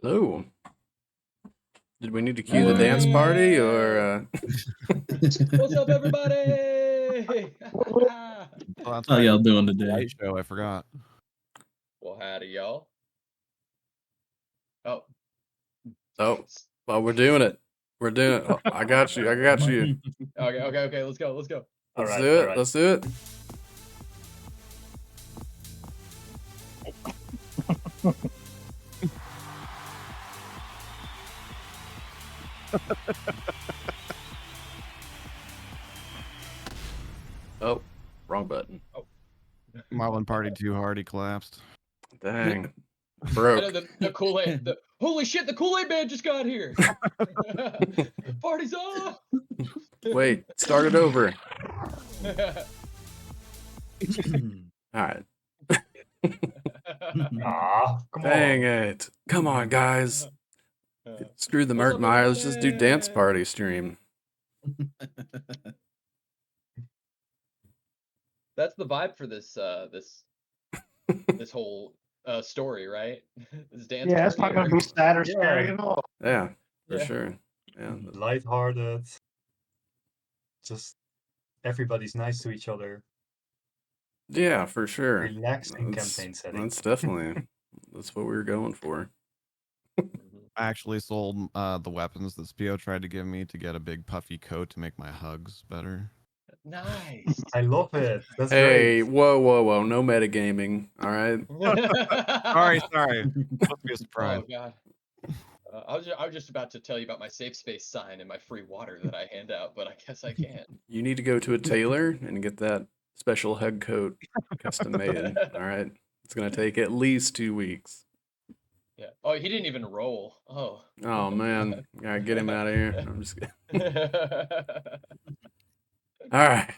Hello. Did we need to cue the dance party or Hey! What's up, everybody? Oh, that's How right. y'all doing The today? light show. I forgot. Well, howdy, y'all. Oh, Oh, well, we're doing it. We're doing it. Oh, I got you. I got you. okay. Let's go. Let's do it. Let's do it. Oh, wrong button. Marlon partied too hard. He collapsed. Dang. I know Broke. the Kool-Aid. Holy shit! The Kool-Aid man just got here. Party's on. Wait, start it over. All right. Come Dang on. it. Come on, guys. Screw the What's up, Murkmire. Let's just do dance everybody? party stream. That's the vibe for this this whole story, right? This dance Yeah, it's party. not going to be sad or scary at all. Yeah, for Yeah. sure. Yeah. Lighthearted. Just everybody's nice to each other. Yeah, for sure. Relaxing campaign setting. That's definitely that's what we were going for. I actually sold the weapons that Spio tried to give me to get a big puffy coat to make my hugs better. Nice. I love it. That's Hey, great. whoa. No metagaming. All right. Sorry. Must be a surprise. Oh god. I was just about to tell you about my safe space sign and my free water that I hand out, but I guess I can't. You need to go to a tailor and get that special hug coat custom made. All right. It's going to take at least 2 weeks. Yeah. Oh, he didn't even roll. Oh. Oh, man. Gotta get him out of here. I'm just kidding. All right.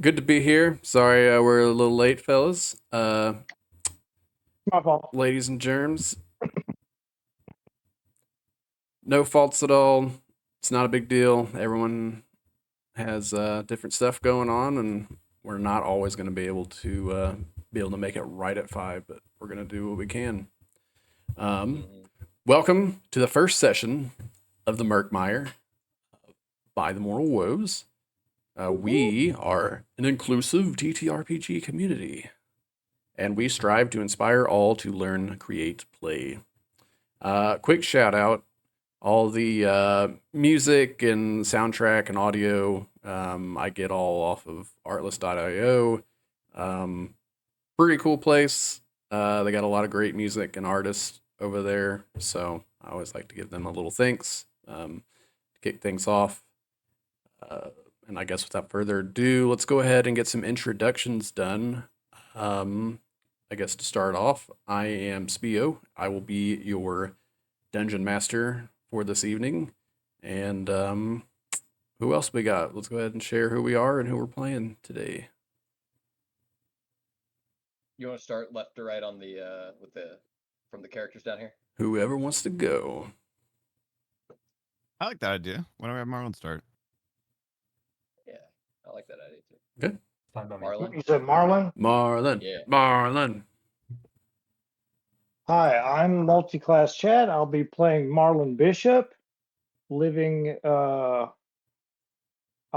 Good to be here. Sorry we're a little late, fellas. My fault. Ladies and germs. No faults at all. It's not a big deal. Everyone has different stuff going on, and we're not always going to be able to make it right at 5, but we're going to do what we can. Welcome to the first session of the Murkmire by the Mortal Woes. We are an inclusive TTRPG community, and we strive to inspire all to learn, create, play. Quick shout out. All the music and soundtrack and audio, I get all off of artlist.io. Pretty cool place. They got a lot of great music and artists over there, so I always like to give them a little thanks to kick things off. And I guess without further ado, let's go ahead and get some introductions done. I guess to start off, I am Spio. I will be your dungeon master for this evening. And who else we got? Let's go ahead and share who we are and who we're playing today. You want to start left or right on the from the characters down here? Whoever wants to go. I like that idea. Why don't we have Marlon start? Yeah, I like that idea too. Good. Fine by me. Marlon. You said Marlon? Marlon. Yeah. Marlon. Hi, I'm Multiclass Chad. I'll be playing Marlon Bishop, living I'll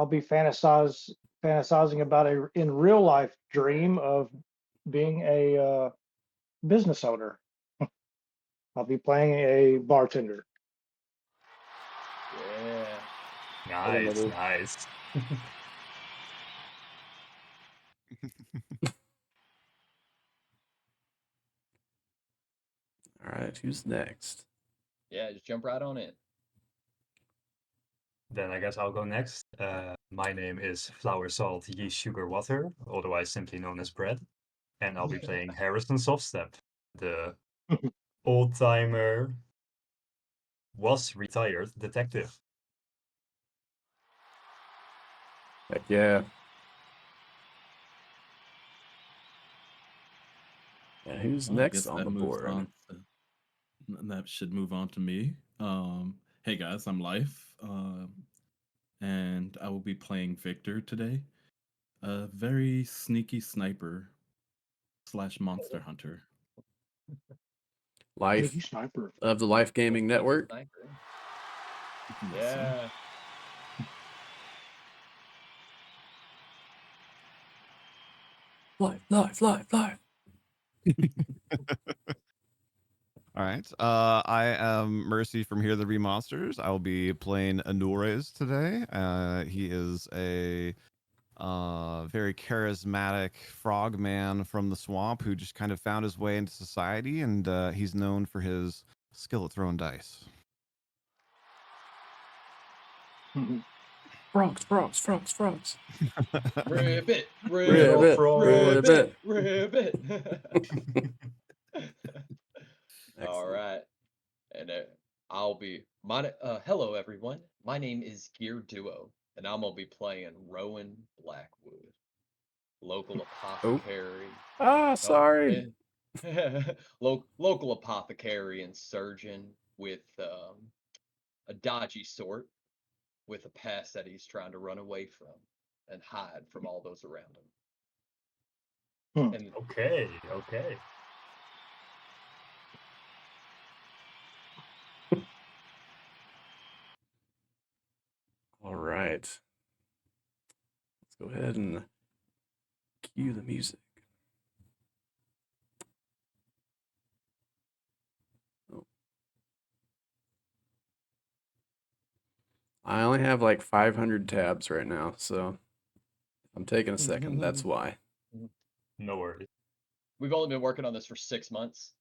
be fantasizing about a in real life dream of being a business owner. I'll be playing a bartender. Yeah. Nice. All right, who's next? Yeah, just jump right on in. Then I guess I'll go next. My name is Flour Salt Yeast Sugar Water, otherwise simply known as Bread. And I'll be playing Harrison Softstep, the old-timer, was retired detective. Heck yeah. Yeah, who's Well, I next guess on that the moves board? on that should move on to me. Hey guys, I'm Life, and I will be playing Victor today. A very sneaky sniper / monster hunter. Life Sneaky sniper. of the Life Gaming Sneaky Network. sniper. Yes, sir. Yeah. Life. All right. I am Mercy from Here the Be Monsters. I will be playing Anures today. He is a very charismatic frog man from the swamp who just kind of found his way into society, and he's known for his skill at throwing dice. Frogs. Ribbit. Ribbit, Ribbit. ribbit. Ribbit. All Excellent. right. And hello everyone. My name is Gear Duo, and I'm gonna be playing Rowan Blackwood, local apothecary. Sorry. Local apothecary and surgeon with a dodgy sort, with a past that he's trying to run away from and hide from all those around him. And Okay. All right. Let's go ahead and cue the music. Oh. I only have like 500 tabs right now, so I'm taking a second. That's why. No worries. we've only been working on this for 6 months.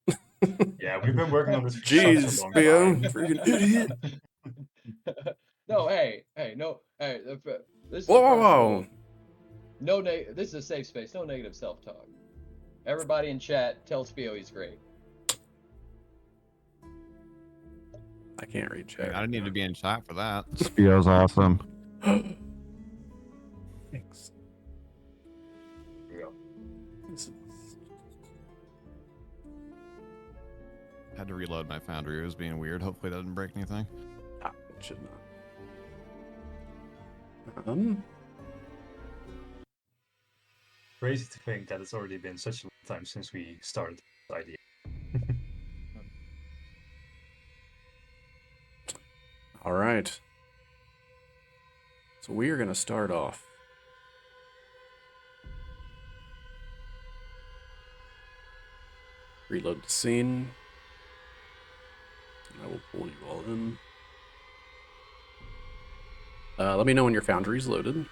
Yeah, we've been working on this for Jeez, such a long Theo, time. freaking idiot. No, no, hey. This is Whoa, a whoa, personal- whoa. No, this is a safe space. No negative self-talk. Everybody in chat, tell Spio he's great. I can't read chat. I didn't need to be in chat for that. Spio's awesome. Thanks. Yeah. Had to reload my Foundry. It was being weird. Hopefully that didn't break anything. It should not. Crazy to think that it's already been such a long time since we started this idea. All right. So we are going to start off. Reload the scene. I will pull you all in. Let me know when your Foundry's loaded.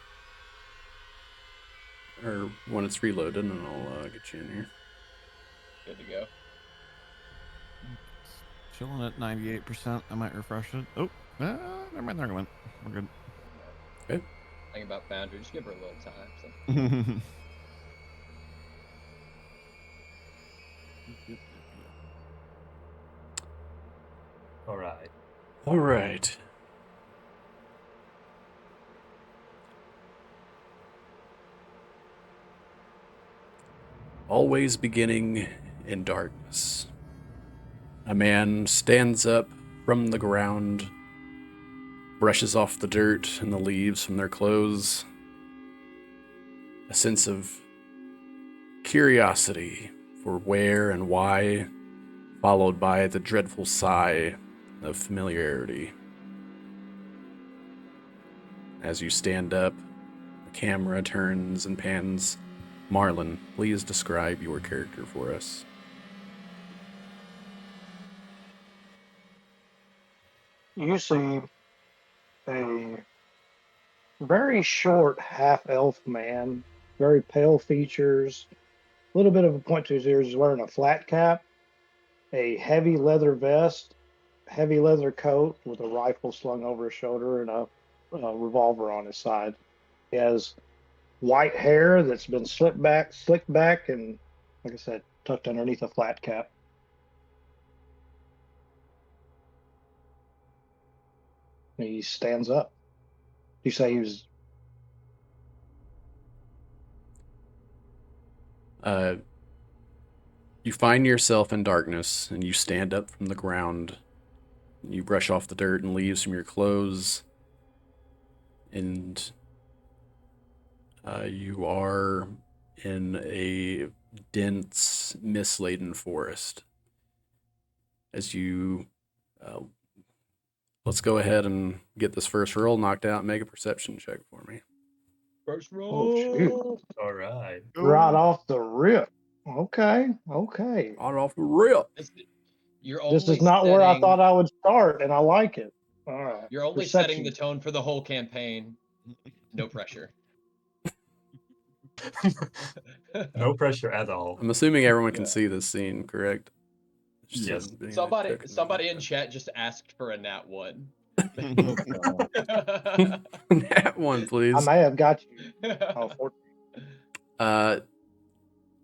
Or when it's reloaded, and I'll get you in here. Good to go. Chilling at 98%. I might refresh it. Oh, never mind. There it went. We're good. Okay. Thing about Foundry, just give her a little time. So. All right. All right. Always beginning in darkness. A man stands up from the ground, brushes off the dirt and the leaves from their clothes. A sense of curiosity for where and why, followed by the dreadful sigh of familiarity. As you stand up, the camera turns and pans. Marlon, please describe your character for us. You see a very short half-elf man, very pale features, a little bit of a point to his ears. He's wearing a flat cap, a heavy leather vest, heavy leather coat with a rifle slung over his shoulder, and a revolver on his side. He has white hair that's been slicked back, and like I said, tucked underneath a flat cap. And he stands up. You say he was You find yourself in darkness, and you stand up from the ground. You brush off the dirt and leaves from your clothes, and you are in a dense, mist-laden forest. as you let's go ahead and get this first roll knocked out and make a perception check for me. First roll. Oh, shoot. All right. Right off the rip. Okay. Okay. Right off the rip. You're This only is not where I setting- thought I would start, and I like it. All right. You're only setting the tone for the whole campaign. No pressure. No pressure at all. I'm assuming everyone can Yeah. see this scene, correct? Just Yes. haven't been Somebody checking somebody it in chat just asked for a nat 1. out. That one, I please. may have got you. Oh, 14.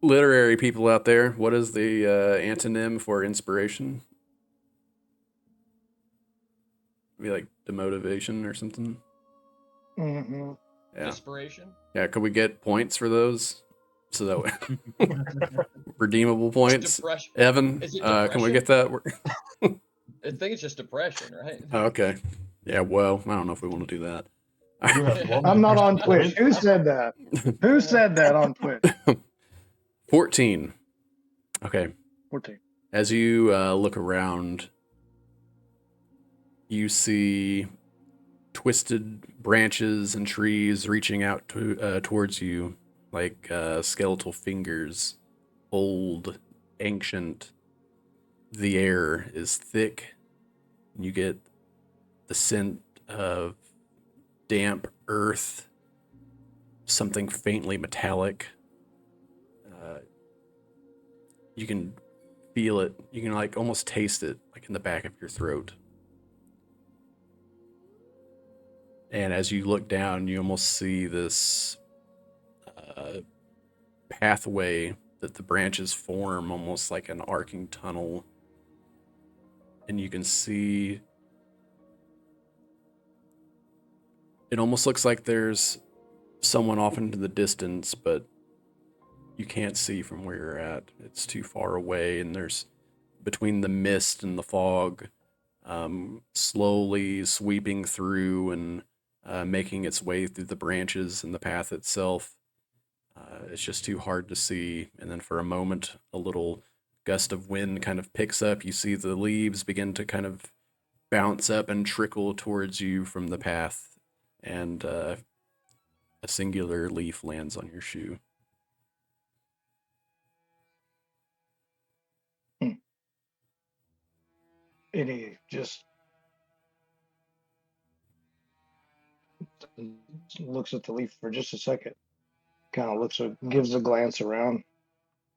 Literary people out there, what is the antonym for inspiration? Be like demotivation or something. Mm-hmm. Yeah. Inspiration. Yeah. Could we get points for those? So that way, redeemable points. Depression. Evan, Is it can we depression? get that? I think it's just depression, right? Oh, okay. Yeah. Well, I don't know if we want to do that. You have one I'm not on extra Twitch. point. Who said that? Who said that on Twitch? 14. Okay. 14. As you look around, you see twisted branches and trees reaching out towards you like skeletal fingers, old, ancient. The air is thick. You get the scent of damp earth, something faintly metallic. You can feel it. You can like almost taste it, like in the back of your throat. And as you look down, you almost see this pathway that the branches form, almost like an arcing tunnel. And you can see it almost looks like there's someone off into the distance, but you can't see from where you're at. It's too far away, and there's between the mist and the fog, slowly sweeping through and making its way through the branches and the path itself. It's just too hard to see. And then for a moment, a little gust of wind kind of picks up. You see the leaves begin to kind of bounce up and trickle towards you from the path, and a singular leaf lands on your shoe. And he just looks at the leaf for just a second. Kind of gives a glance around.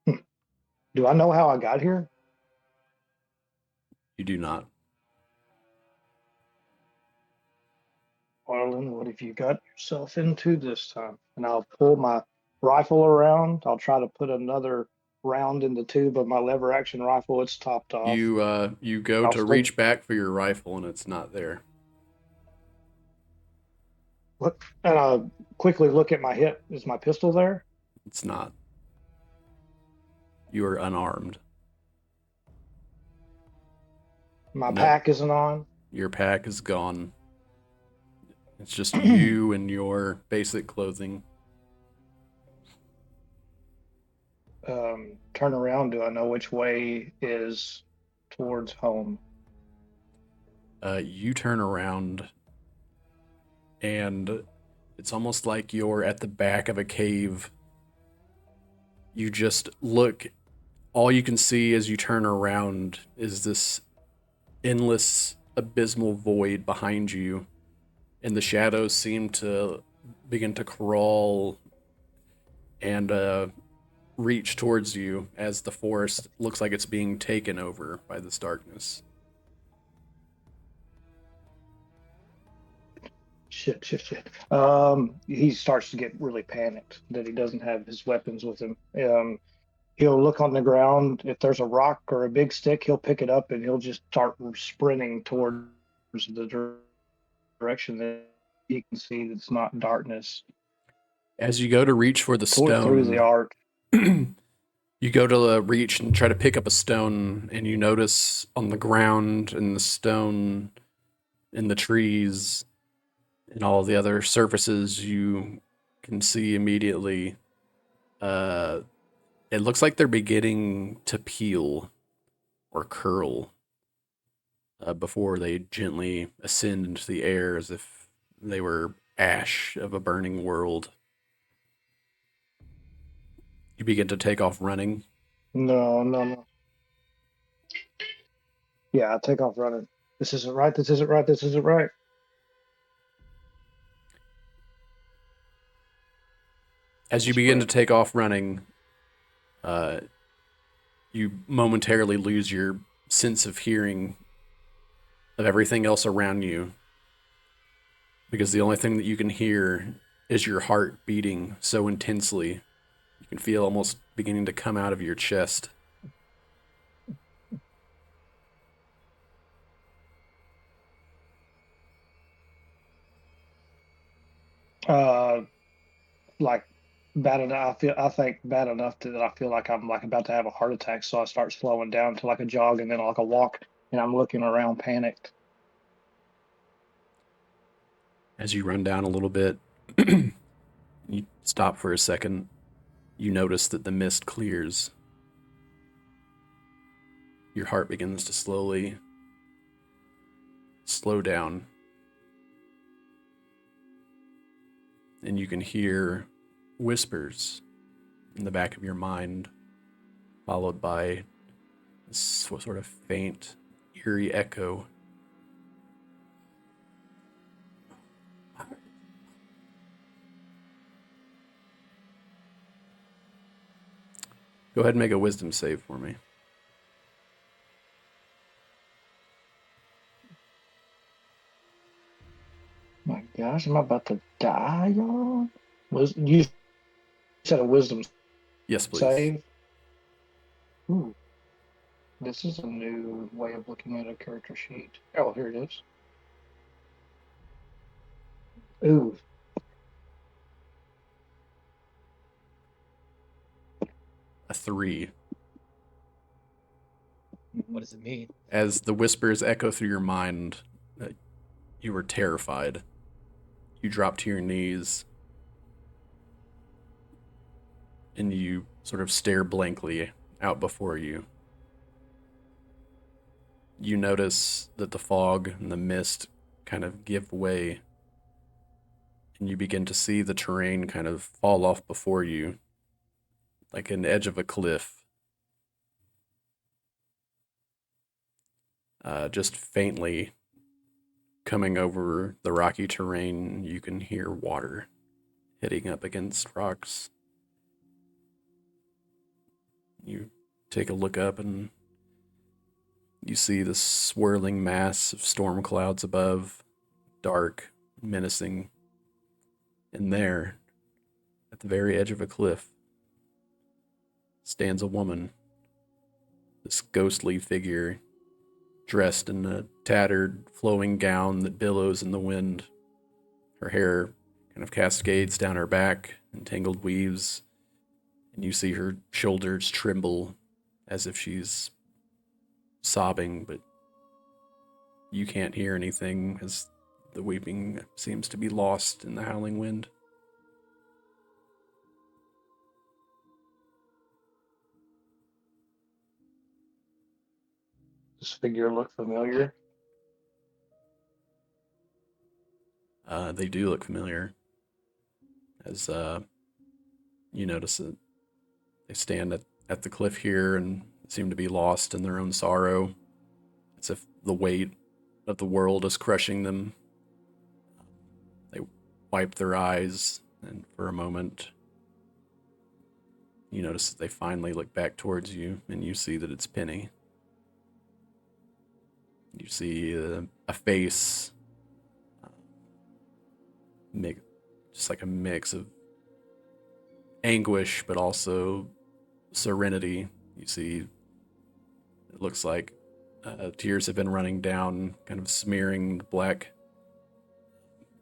Do I know how I got here? You do not. Arlen, what have you got yourself into this time? And I'll pull my rifle around. I'll try to put another round in the tube of my lever action rifle. It's topped off. You go I'll to stick- reach back for your rifle, and it's not there. What? And I'll quickly look at my hip. Is my pistol there? It's not. You are unarmed. My No. pack isn't on. Your pack is gone. It's just you and your basic clothing. Turn around. Do I know which way is towards home? You turn around, and it's almost like you're at the back of a cave. You just look. All you can see as you turn around is this endless, abysmal void behind you, and the shadows seem to begin to crawl and reach towards you as the forest looks like it's being taken over by this darkness. Shit. He starts to get really panicked that he doesn't have his weapons with him. He'll look on the ground. If there's a rock or a big stick, he'll pick it up and he'll just start sprinting towards the direction that he can see that's not darkness. As you go to reach for the Through the stone, art. you go to reach and try to pick up a stone, and you notice on the ground and the stone, in the trees, and all the other surfaces, you can see immediately. It looks like they're beginning to peel or curl, before they gently ascend into the air as if they were ash of a burning world. You begin to take off running. No. Yeah, I take off running. This isn't right. This isn't right. This isn't right. As you begin to take off running, you momentarily lose your sense of hearing of everything else around you, because the only thing that you can hear is your heart beating so intensely. You can feel almost beginning to come out of your chest. Like bad enough. I think bad enough that I feel like I'm like about to have a heart attack. So I start slowing down to like a jog and then like a walk, and I'm looking around panicked. As you run down a little bit, you stop for a second. You notice that the mist clears. Your heart begins to slowly slow down. And you can hear whispers in the back of your mind, followed by a sort of faint, eerie echo. Go ahead and make a wisdom save for me. My gosh, am I about to die, y'all? You said a wisdom Yes, please. save? Ooh, this is a new way of looking at a character sheet. Oh, here it is. Ooh, A 3. What does it mean? As the whispers echo through your mind, you were terrified. You drop to your knees and you sort of stare blankly out before you. You notice that the fog and the mist kind of give way, and you begin to see the terrain kind of fall off before you, like an edge of a cliff. Just faintly coming over the rocky terrain, you can hear water hitting up against rocks. You take a look up and you see the swirling mass of storm clouds above, dark, menacing. And there, at the very edge of a cliff, stands a woman, this ghostly figure, dressed in a tattered, flowing gown that billows in the wind. Her hair kind of cascades down her back in tangled weaves, and you see her shoulders tremble as if she's sobbing, but you can't hear anything as the weeping seems to be lost in the howling wind. this figure look familiar. They do look familiar, as you notice that they stand at the cliff here and seem to be lost in their own sorrow, as if the weight of the world is crushing them. They wipe their eyes, and for a moment, you notice that they finally look back towards you, and you see that it's Penny. You see a face, just like a mix of anguish, but also serenity. You see, it looks like tears have been running down, kind of smearing the black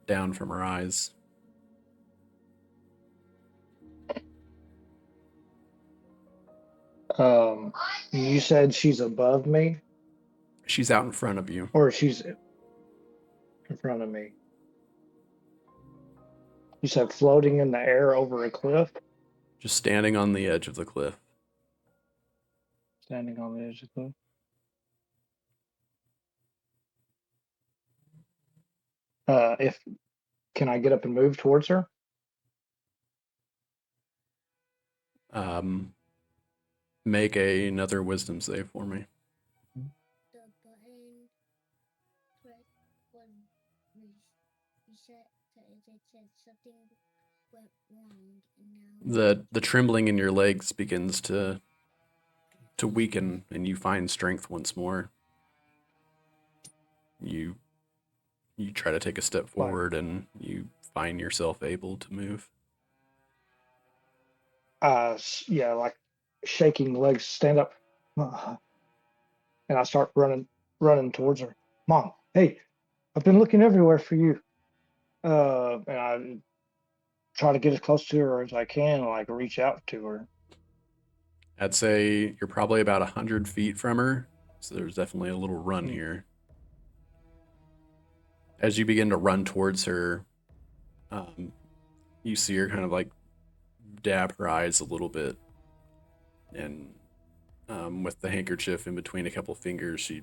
down from her eyes. You said she's above me, She's out in front of you. or she's in front of me? You said floating in the air over a cliff, Just standing on the edge of the cliff. standing on the edge of the cliff. If can I get up and move towards her? Make another wisdom save for me. The button press when reset it said something went wrong and now The trembling in your legs begins to weaken, and you find strength once more. You try to take a step forward, and you find yourself able to move. Yeah, like shaking legs, stand up, and I start running towards her. Mom, hey, I've been looking everywhere for you. And I try to get as close to her as I can, like reach out to her. I'd say you're probably about 100 feet from her, so there's definitely a little run here. As you begin to run towards her, you see her kind of like dab her eyes a little bit, and with the handkerchief in between a couple fingers, she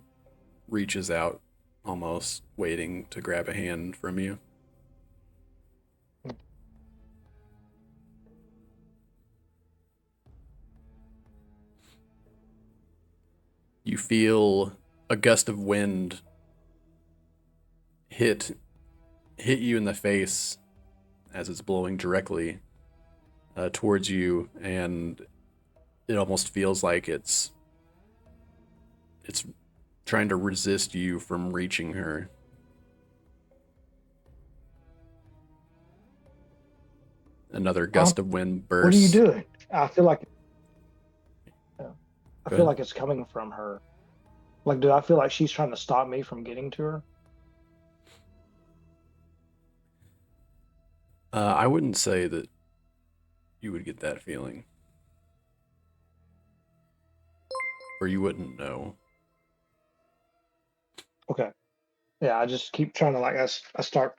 reaches out, almost waiting to grab a hand from you. You feel a gust of wind hit you in the face as it's blowing directly towards you, and it almost feels like it's trying to resist you from reaching her. Another gust of wind bursts. What are you doing? I feel like Go ahead. it's coming from her. Like, do I feel like she's trying to stop me from getting to her? I wouldn't say that you would get that feeling, or you wouldn't know. Okay. Yeah, I just keep trying to like I start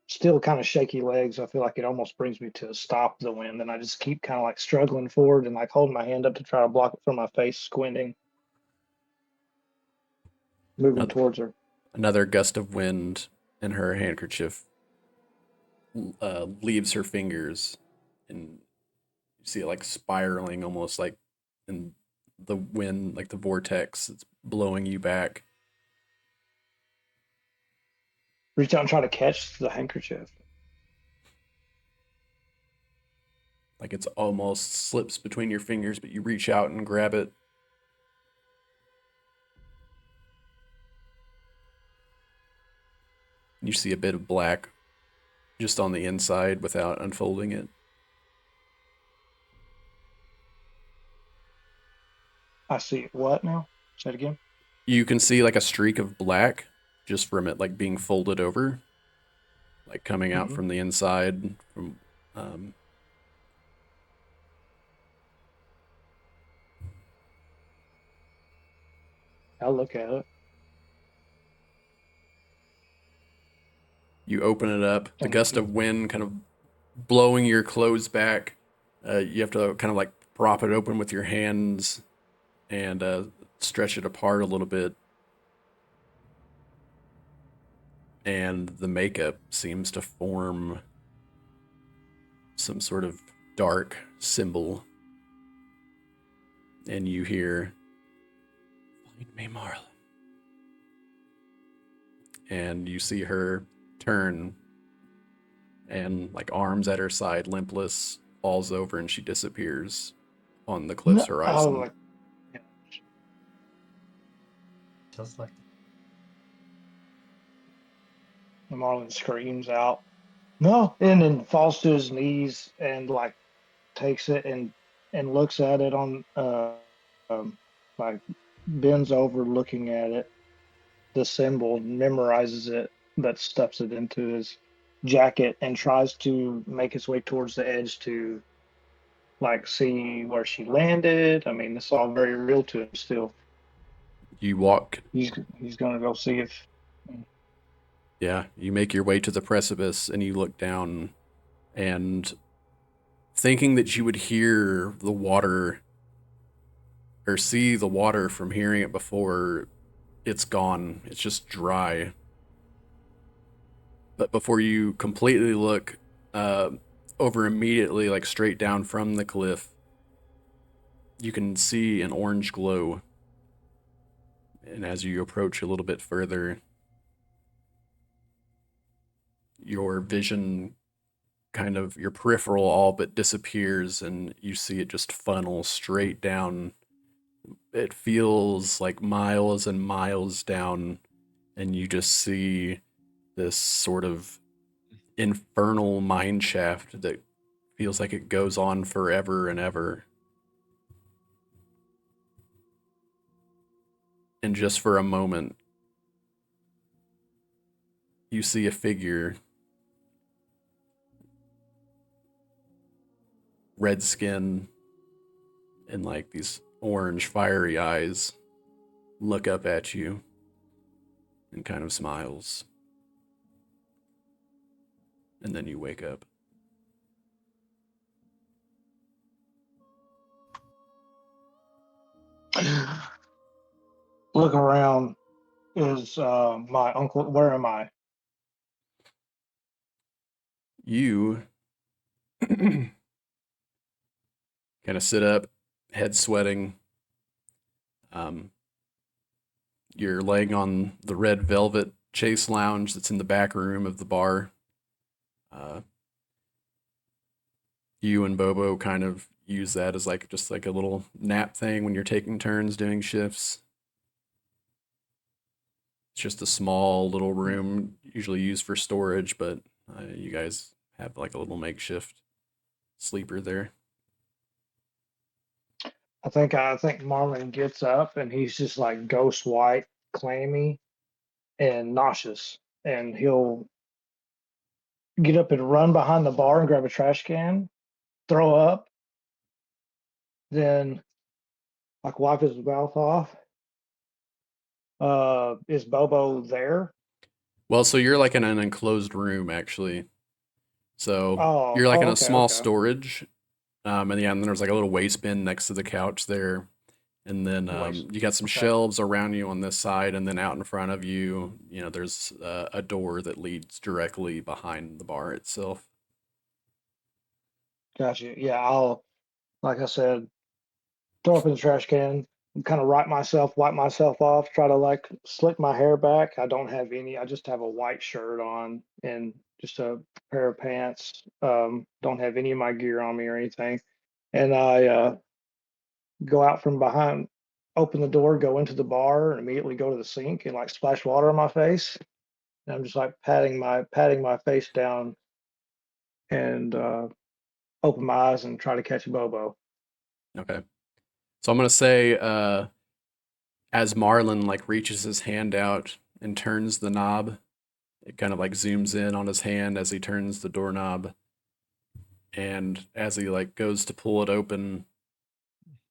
still kind of shaky legs. I feel like it almost brings me to a stop the wind, and I just keep kind of like struggling forward and like holding my hand up to try to block it from my face, squinting, moving towards her. Another gust of wind, and her handkerchief leaves her fingers, and you see it like spiraling, almost like in the wind, like the vortex. It's blowing you back. Reach out and try to catch the handkerchief. Like it's almost slips between your fingers, but you reach out and grab it. You see a bit of black just on the inside without unfolding it. I see what now? Say it again. You can see like a streak of black just from it like being folded over, like coming out from the inside. I'll look at it. You open it up, the gust of wind kind of blowing your clothes back. You have to kind of like prop it open with your hands and stretch it apart a little bit. And the makeup seems to form some sort of dark symbol. And you hear, "Find me, Marlon." And you see her turn, and like arms at her side, limpless, falls over, and she disappears on the cliff's horizon. Oh, like, Just like Marlon screams out, "No!" and then falls to his knees and like takes it and looks at it on like bends over looking at it, the symbol, memorizes it, but stuffs it into his jacket and tries to make his way towards the edge to like see where she landed. I mean, it's all very real to him still. You walk. He's gonna go see if Yeah, you make your way to the precipice and you look down, and thinking that you would hear the water or see the water from hearing it before, it's gone. It's just dry. But before you completely look over immediately, like straight down from the cliff, you can see an orange glow. And as you approach a little bit further, your vision your peripheral all but disappears, and you see it just funnel straight down. It feels like miles and miles down, and you just see this sort of infernal mine shaft that feels like it goes on forever and ever. And just for a moment, you see a figure, red skin and like these orange fiery eyes, look up at you and kind of smiles. And then you wake up. Look around. Is my uncle? Where am I? You kind of sit up, head sweating. You're laying on the red velvet chase lounge that's in the back room of the bar. You and Bobo kind of use that as like just like a little nap thing when you're taking turns doing shifts. It's just a small little room, usually used for storage, but you guys have like a little makeshift sleeper there. I think Marlon gets up and he's just like ghost white, clammy, and nauseous, and he'll get up and run behind the bar and grab a trash can, throw up, then like wipe his mouth off. Is Bobo there? Well, so you're like in an enclosed room, actually. So you're like in a Okay, small okay. storage. And then there's like a little waste bin next to the couch there. And then you got some okay. shelves around you on this side. And then out in front of you, there's a door that leads directly behind the bar itself. Gotcha. Yeah, I'll, like I said, throw up in the trash can, kind of wipe myself off, try to like slick my hair back. I don't have any. I just have a white shirt on and just a pair of pants. Don't have any of my gear on me or anything. And I go out from behind, open the door, go into the bar, and immediately go to the sink and like splash water on my face. And I'm just like patting my face down and open my eyes and try to catch a Bobo. Okay. So I'm going to say, as Marlon like reaches his hand out and turns the knob, it kind of like zooms in on his hand as he turns the doorknob. And as he like goes to pull it open,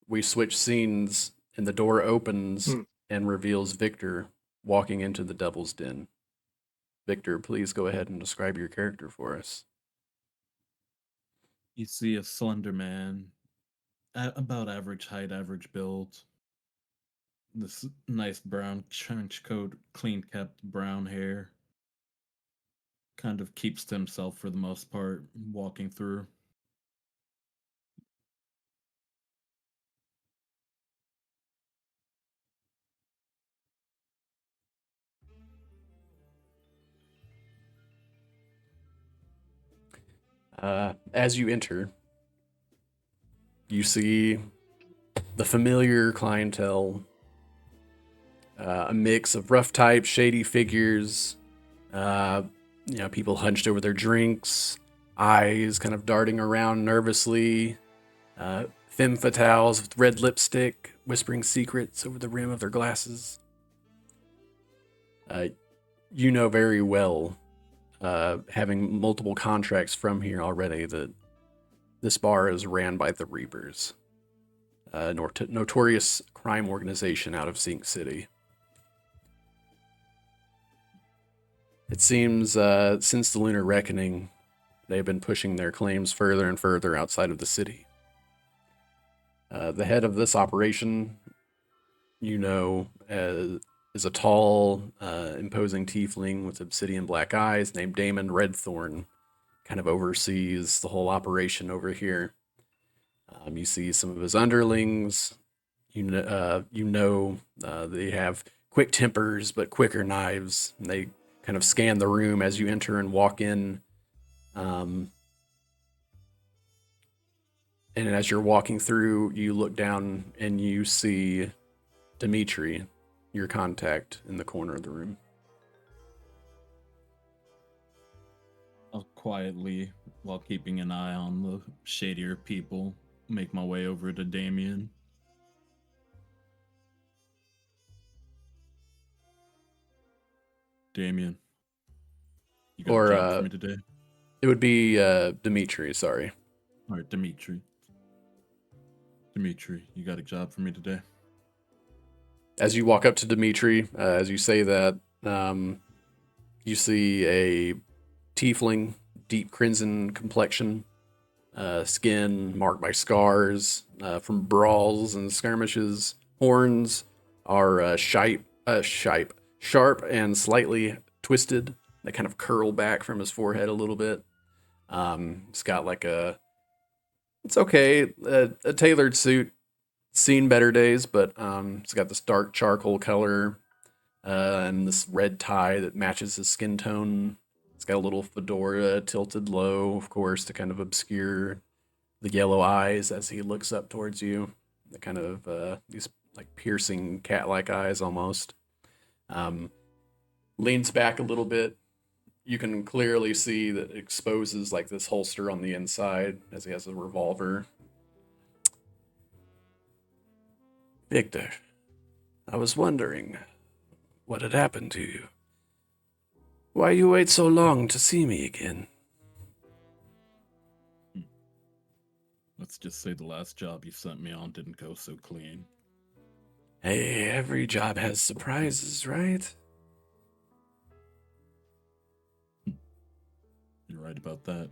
we switch scenes and the door opens and reveals Victor walking into the Devil's Den. Victor, please go ahead and describe your character for us. You see a slender man, about average height, average build. This nice brown trench coat, clean kept brown hair. Kind of keeps to himself for the most part, walking through. As you enter, you see the familiar clientele, a mix of rough types, shady figures, people hunched over their drinks, eyes kind of darting around nervously, femme fatales with red lipstick, whispering secrets over the rim of their glasses. You know very well, having multiple contracts from here already, that this bar is ran by the Reapers, a notorious crime organization out of Sink City. It seems since the Lunar Reckoning, they've been pushing their claims further and further outside of the city. The head of this operation, is a tall, imposing tiefling with obsidian black eyes named Damon Redthorn. Kind of oversees the whole operation over here. You see some of his underlings. They have quick tempers but quicker knives. And they kind of scan the room as you enter and walk in. And as you're walking through, you look down and you see Dimitri, your contact, in the corner of the room. I'll quietly, while keeping an eye on the shadier people, make my way over to Damien. Damien, you got a job for me today? It would be Dimitri, sorry. All right, Dimitri. Dimitri, you got a job for me today? As you walk up to Dimitri, as you say that, you see a tiefling, deep crimson complexion, skin marked by scars from brawls and skirmishes. Horns are sharp and slightly twisted. They kind of curl back from his forehead a little bit. He's got like it's okay, a tailored suit. Seen better days, but it's got this dark charcoal color and this red tie that matches his skin tone. It's got a little fedora tilted low, of course, to kind of obscure the yellow eyes as he looks up towards you. The kind of these like piercing cat-like eyes almost. Leans back a little bit. You can clearly see that it exposes like this holster on the inside as he has a revolver. Victor, I was wondering what had happened to you. Why you wait so long to see me again? Let's just say the last job you sent me on didn't go so clean. Hey, every job has surprises, right? You're right about that.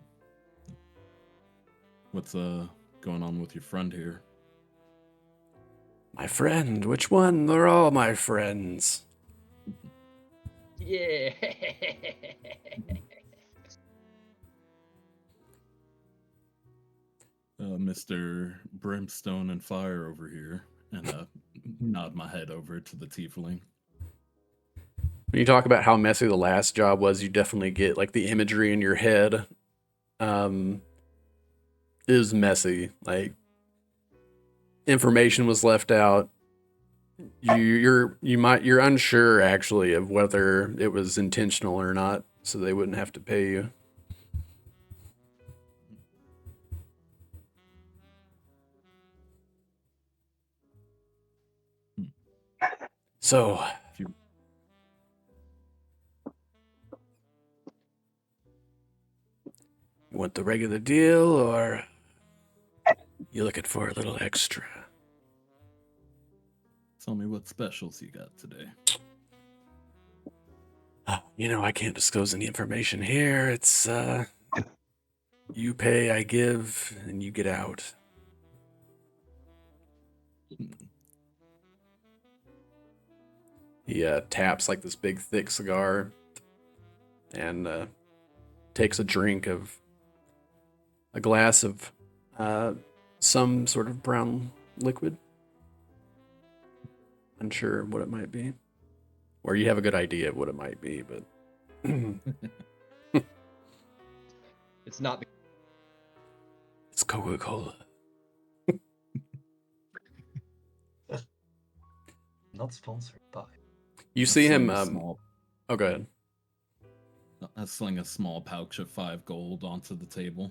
What's going on with your friend here? My friend? Which one? They're all my friends. Yeah. Mr. Brimstone and Fire over here, and nod my head over to the tiefling. When you talk about how messy the last job was, you definitely get like the imagery in your head is messy. Like information was left out. You're unsure actually of whether it was intentional or not, so they wouldn't have to pay you. So, you want the regular deal, or you looking for a little extra? Tell me what specials you got today. I can't disclose any information here. It's, you pay, I give, and you get out. He taps like this big, thick cigar and takes a drink of a glass of some sort of brown liquid. Unsure what it might be. Or you have a good idea of what it might be, but... It's not... It's Coca-Cola. Not sponsored by. You see him... go ahead. I sling a small pouch of 5 gold onto the table.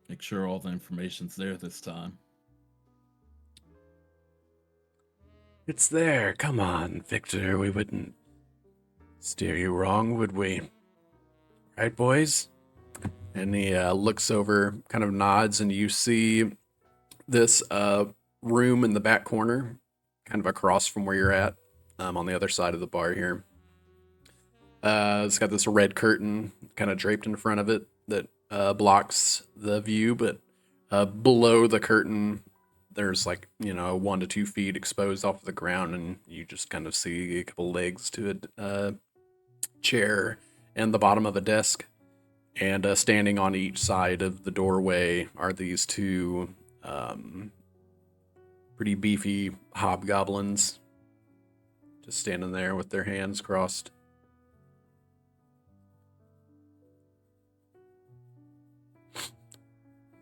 Make sure all the information's there this time. It's there. Come on, Victor. We wouldn't steer you wrong, would we? Right, boys? And he looks over, kind of nods, and you see this room in the back corner, kind of across from where you're at, on the other side of the bar here. It's got this red curtain kind of draped in front of it that blocks the view, but below the curtain there's like, 1 to 2 feet exposed off the ground, and you just kind of see a couple legs to a chair and the bottom of a desk. And standing on each side of the doorway are these two pretty beefy hobgoblins, just standing there with their hands crossed.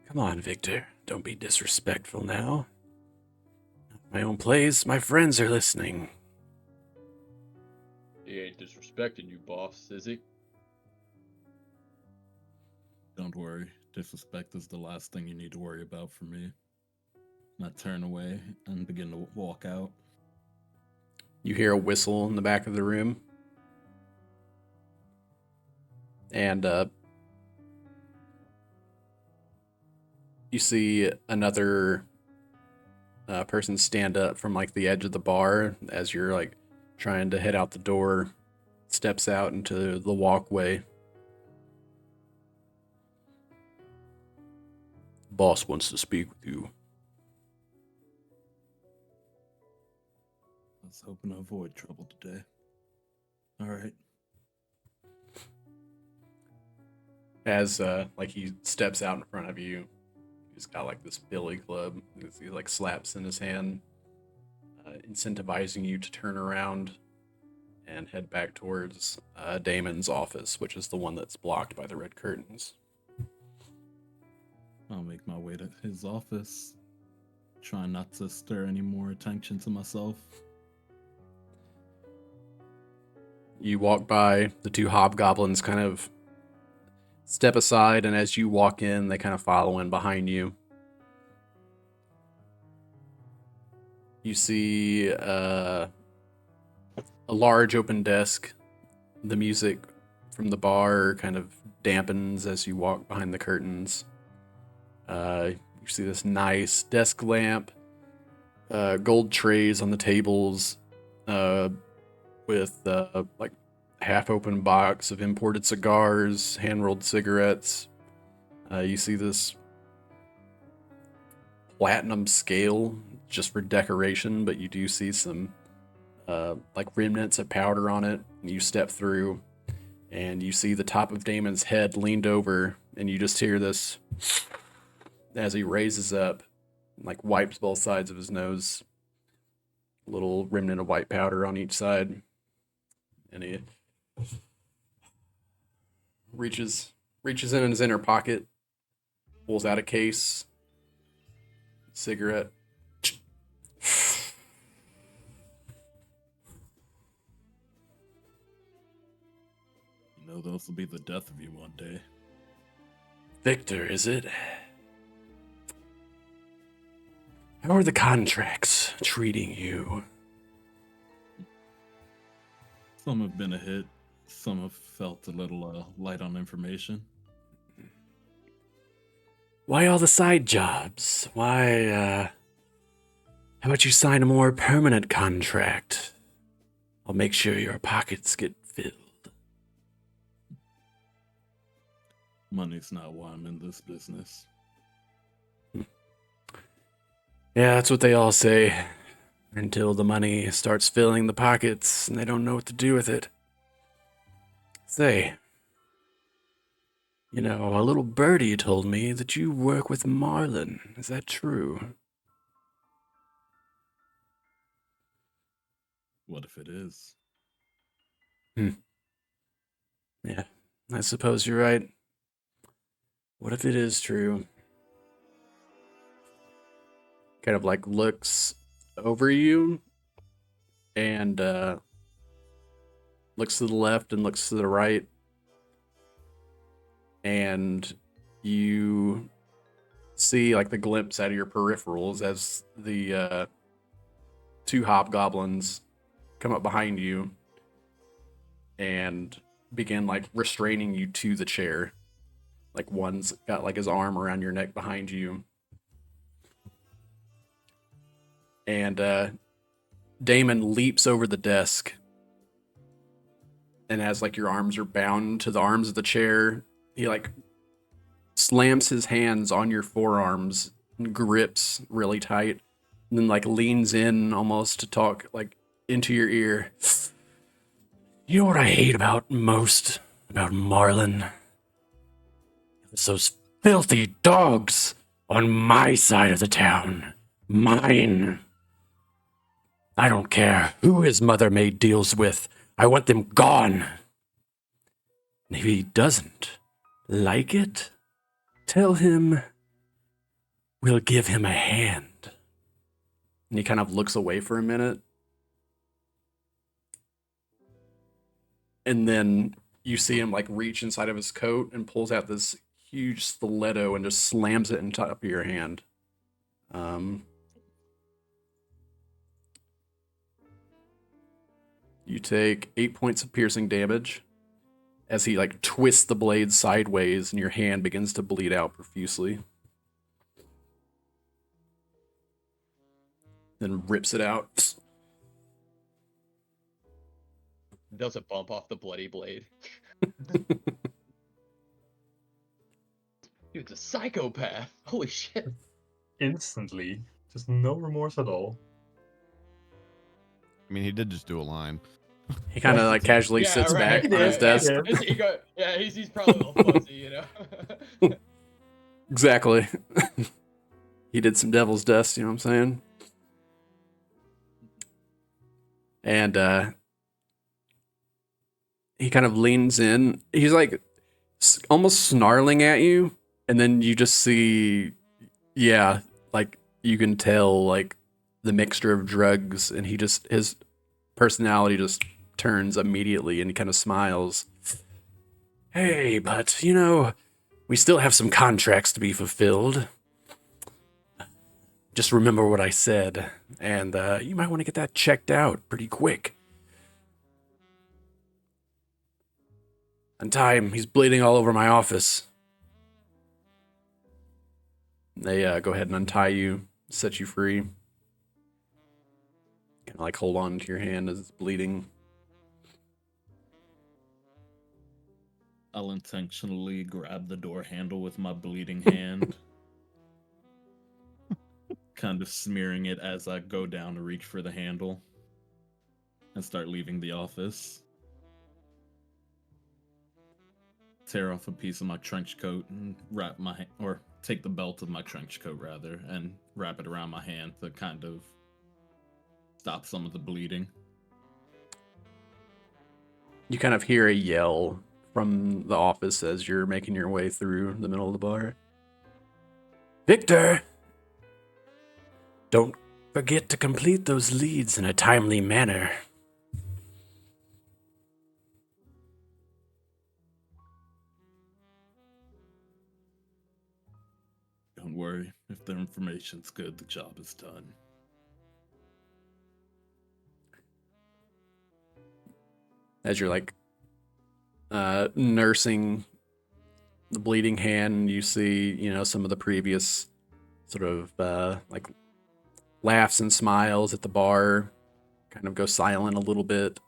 Come on, Victor. Don't be disrespectful now. My own place, my friends are listening. He ain't disrespecting you, boss, is he? Don't worry. Disrespect is the last thing you need to worry about for me. I turn away and begin to walk out. You hear a whistle in the back of the room. And you see another person stand up from like the edge of the bar as you're like trying to head out the door, steps out into the walkway. Boss wants to speak with you. I was hoping to avoid trouble today. All right. As like he steps out in front of you, he's got like this billy club. He like slaps in his hand, incentivizing you to turn around and head back towards Damon's office, which is the one that's blocked by the red curtains. I'll make my way to his office. Trying not to stir any more attention to myself. You walk by, the two hobgoblins kind of step aside, and as you walk in, they kind of follow in behind you. You see a large open desk. The music from the bar kind of dampens as you walk behind the curtains. You see this nice desk lamp, gold trays on the tables, with like half-open box of imported cigars, hand-rolled cigarettes. You see this platinum scale just for decoration, but you do see some like remnants of powder on it. And you step through, and you see the top of Damon's head leaned over, and you just hear this as he raises up, like wipes both sides of his nose. A little remnant of white powder on each side. And he reaches in his inner pocket, pulls out a case, cigarette. You know, those will be the death of you one day. Victor, is it? How are the contracts treating you? Some have been a hit. Some have felt a little light on information. Why all the side jobs? Why, how about you sign a more permanent contract? I'll make sure your pockets get filled. Money's not why I'm in this business. Yeah, that's what they all say. Until the money starts filling the pockets and they don't know what to do with it. Say, a little birdie told me that you work with Marlin. Is that true? What if it is? Yeah, I suppose you're right. What if it is true? Kind of like looks over you and looks to the left and looks to the right, and you see like the glimpse out of your peripherals as the two hobgoblins come up behind you and begin like restraining you to the chair. Like one's got like his arm around your neck behind you. And Damon leaps over the desk, and as like your arms are bound to the arms of the chair, he like slams his hands on your forearms and grips really tight, and then like leans in almost to talk like into your ear. You know what I hate about most about Marlin? It's those filthy dogs on my side of the town. Mine. I don't care who his mother made deals with. I want them gone. And if he doesn't like it, tell him we'll give him a hand. And he kind of looks away for a minute. And then you see him like reach inside of his coat and pulls out this huge stiletto and just slams it in top of your hand. You take 8 points of piercing damage as he like twists the blade sideways and your hand begins to bleed out profusely. Then rips it out. Does a bump off the bloody blade. Dude's a psychopath. Holy shit. Instantly. Just no remorse at all. I mean, he did just do a line. He kind of like casually sits back on his desk. He's probably a little fuzzy, you know. Exactly. He did some devil's dust, you know what I'm saying? And he kind of leans in. He's like almost snarling at you, and then you just see, yeah, like you can tell like the mixture of drugs, and his personality just turns immediately, and he kind of smiles. Hey, but you know, we still have some contracts to be fulfilled. Just remember what I said, and you might want to get that checked out pretty quick. Untie him. He's bleeding all over my office. They go ahead and untie you, set you free. Kind of like hold on to your hand as it's bleeding. I'll intentionally grab the door handle with my bleeding hand, kind of smearing it as I go down to reach for the handle and start leaving the office. Tear off a piece of my trench coat and take the belt of my trench coat rather and wrap it around my hand to kind of stop some of the bleeding. You kind of hear a yell from the office as you're making your way through the middle of the bar. Victor! Don't forget to complete those leads in a timely manner. Don't worry, if the information's good, the job is done. As you're like nursing the bleeding hand, you see, you know, some of the previous sort of like laughs and smiles at the bar kind of go silent a little bit.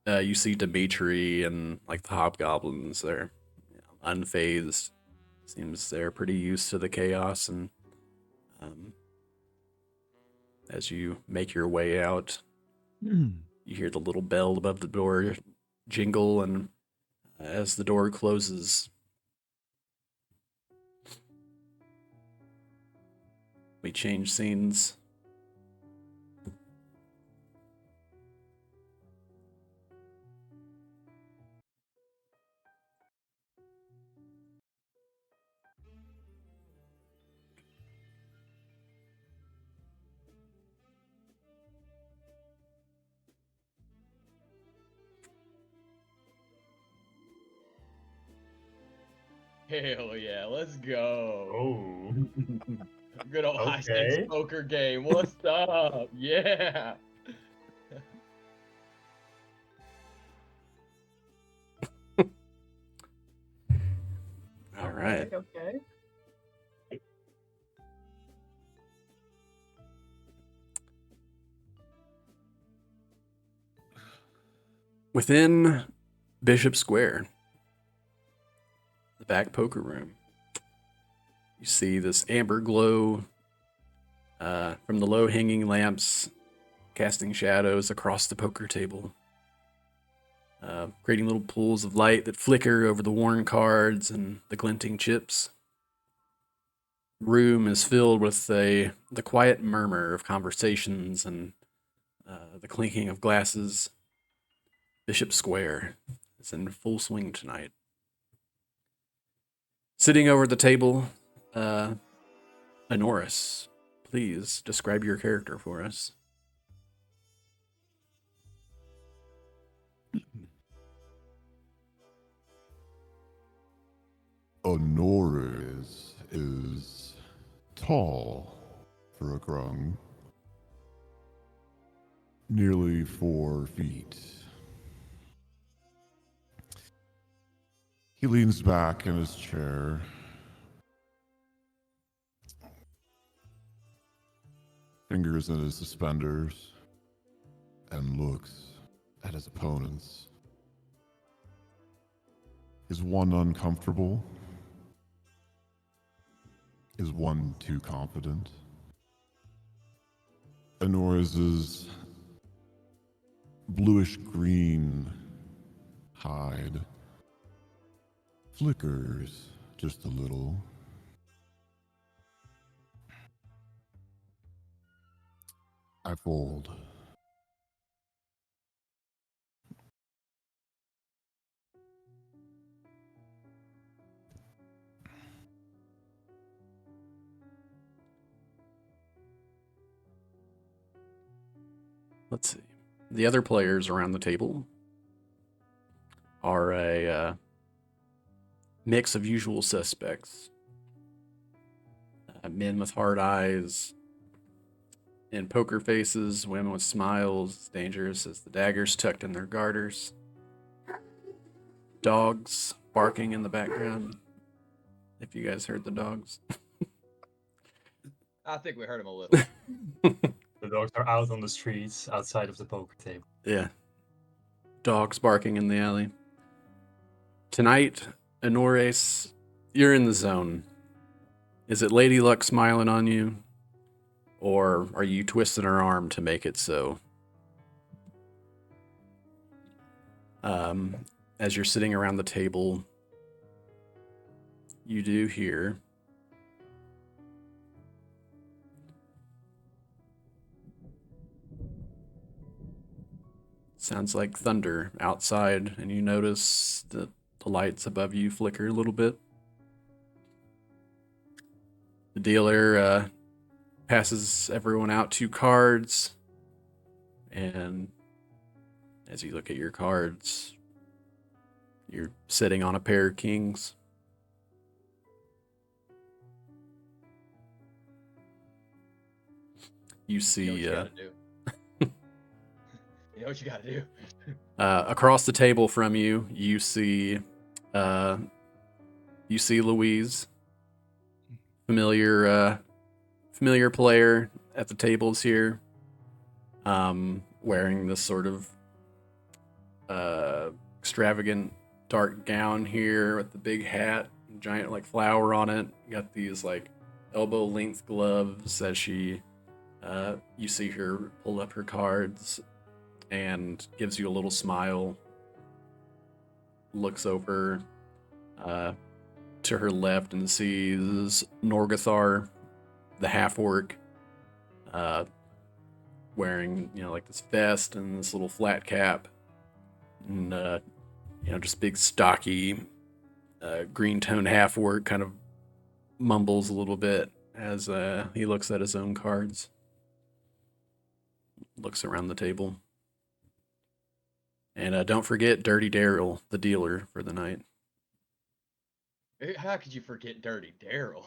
You see Dimitri and like the hobgoblins. They're unfazed. Seems they're pretty used to the chaos. And as you make your way out, you hear the little bell above the door jingle, and as the door closes, we change scenes. Hell yeah, let's go. Oh. Good old high stakes Okay. poker game. What's up? Yeah. All right. Okay. Within Bishop Square, the back poker room, You see this amber glow from the low hanging lamps casting shadows across the poker table, creating little pools of light that flicker over the worn cards and the glinting chips. Room is filled with the quiet murmur of conversations and the clinking of glasses. Bishop Square is in full swing tonight. Sitting over the table, Honoris, please describe your character for us. Honoris is tall for a grung, nearly 4 feet. He leans back in his chair, fingers in his suspenders, and looks at his opponents. Is one uncomfortable? Is one too confident? Honoris's bluish-green hide flickers just a little. I fold. Let's see. The other players around the table are a mix of usual suspects. Men with hard eyes and poker faces, women with smiles, dangerous as the daggers tucked in their garters. Dogs barking in the background. If you guys heard the dogs. I think we heard him a little. The dogs are out on the streets outside of the poker table. Yeah. Dogs barking in the alley. Tonight, Honores, you're in the zone. Is it Lady Luck smiling on you? Or are you twisting her arm to make it so? As you're sitting around the table, you do hear sounds like thunder outside, and you notice that the lights above you flicker a little bit. The dealer passes everyone out 2 cards, and as you look at your cards, you're sitting on a pair of kings. You see You know what you gotta do. You know what you gotta do. across the table from you, you see Louise, familiar player at the tables here, wearing this sort of extravagant dark gown here with the big hat, giant like flower on it. Got these like elbow length gloves as she you see her pull up her cards and gives you a little smile, looks over to her left and sees Norgathar, the half-orc, wearing, like this vest and this little flat cap, and, just big stocky green-toned half-orc kind of mumbles a little bit as he looks at his own cards, looks around the table. And don't forget Dirty Daryl, the dealer for the night. How could you forget Dirty Daryl?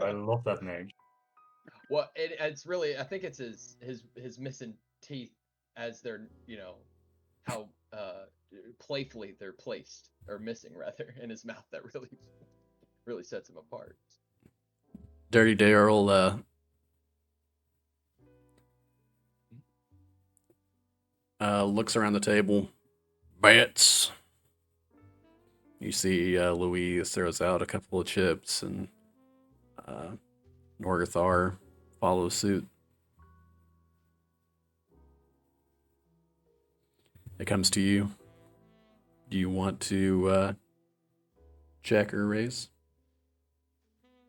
I love that name. Well, it's really, I think it's his missing teeth as they're, how playfully they're placed, or missing rather, in his mouth that really sets him apart. Dirty Daryl looks around the table. Bets. You see Louise throws out a couple of chips, and Norgathar follows suit. It comes to you. Do you want to check or raise?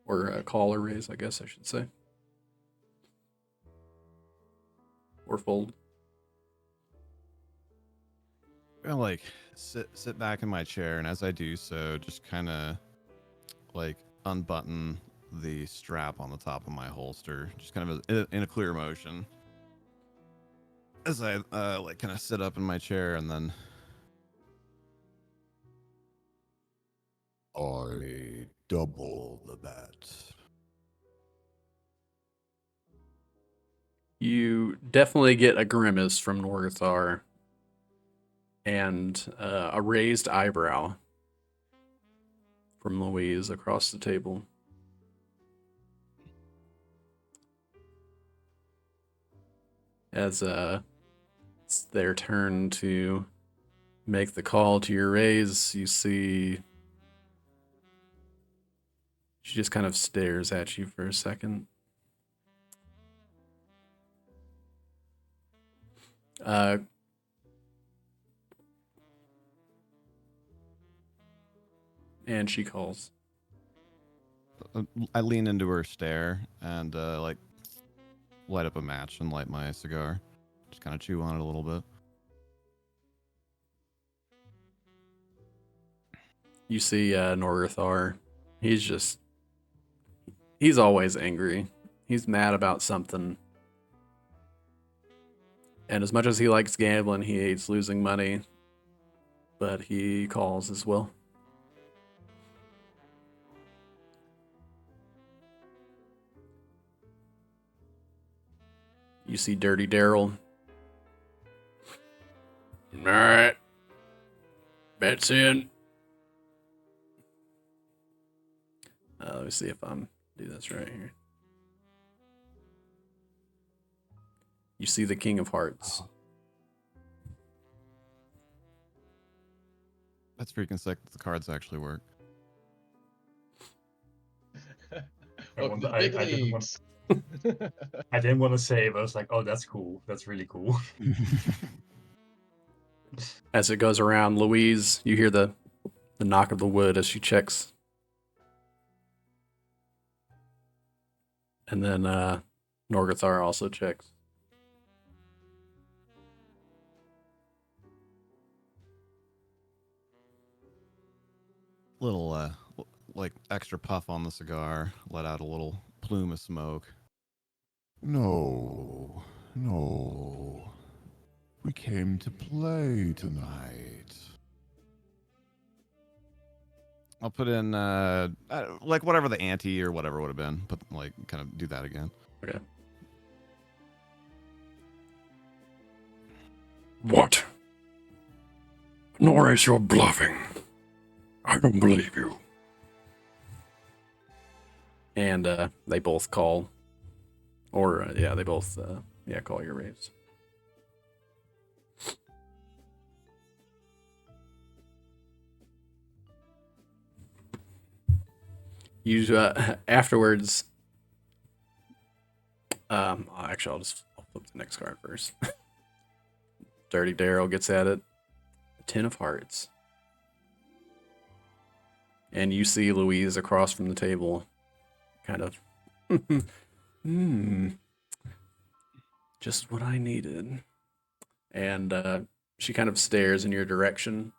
Or call or raise, I guess I should say. Or fold. I'm gonna like sit back in my chair, and as I do so, just kind of like unbutton the strap on the top of my holster, just kind of in a clear motion. As I like kind of sit up in my chair, and then I double the bet. You definitely get a grimace from Norgathar and a raised eyebrow from Louise across the table. As it's their turn to make the call to your raise, you see she just kind of stares at you for a second. And she calls. I lean into her stare and like light up a match and light my cigar. Just kind of chew on it a little bit. You see Norgathar. He's always angry. He's mad about something. And as much as he likes gambling, he hates losing money. But he calls as well. You see Dirty Daryl. Alright. Bet's in. Let me see if I'm do this right here. You see the King of Hearts. That's freaking sick that the cards actually work. Welcome to the big leagues. I didn't want to say, but I was like, oh, that's cool. That's really cool. As it goes around, Louise, you hear the knock of the wood as she checks. And then Norgathar also checks. Little like extra puff on the cigar, let out a little plume of smoke. No. We came to play tonight. I'll put in like whatever the ante or whatever would have been. Put like kind of do that again. Okay. What? Norris, you're bluffing. I don't believe you. And they both call. Or, they both, call your raise. You, afterwards, actually, I'll flip the next card first. Dirty Daryl gets at it. 10 of Hearts. And you see Louise across from the table, kind of, just what I needed. And she kind of stares in your direction,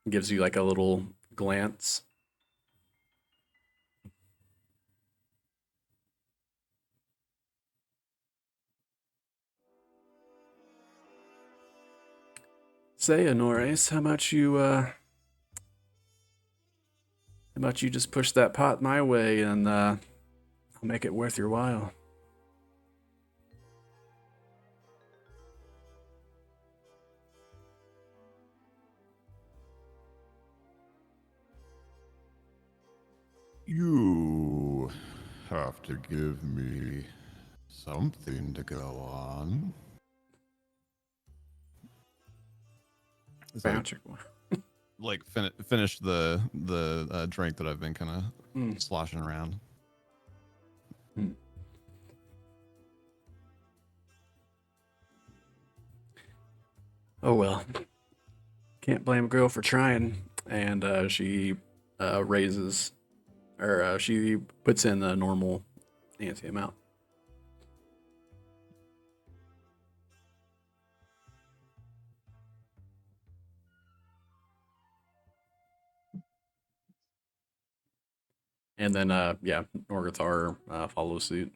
gives you like a little glance. Say, Honores, how about you just push that pot my way and I'll make it worth your while. You have to give me something to go on. Is that, Bouncer. like finish the drink that I've been kind of Mm. sloshing around. Oh well, can't blame a girl for trying. And she raises, or she puts in the normal ante amount. And then yeah, Norgathar follows suit.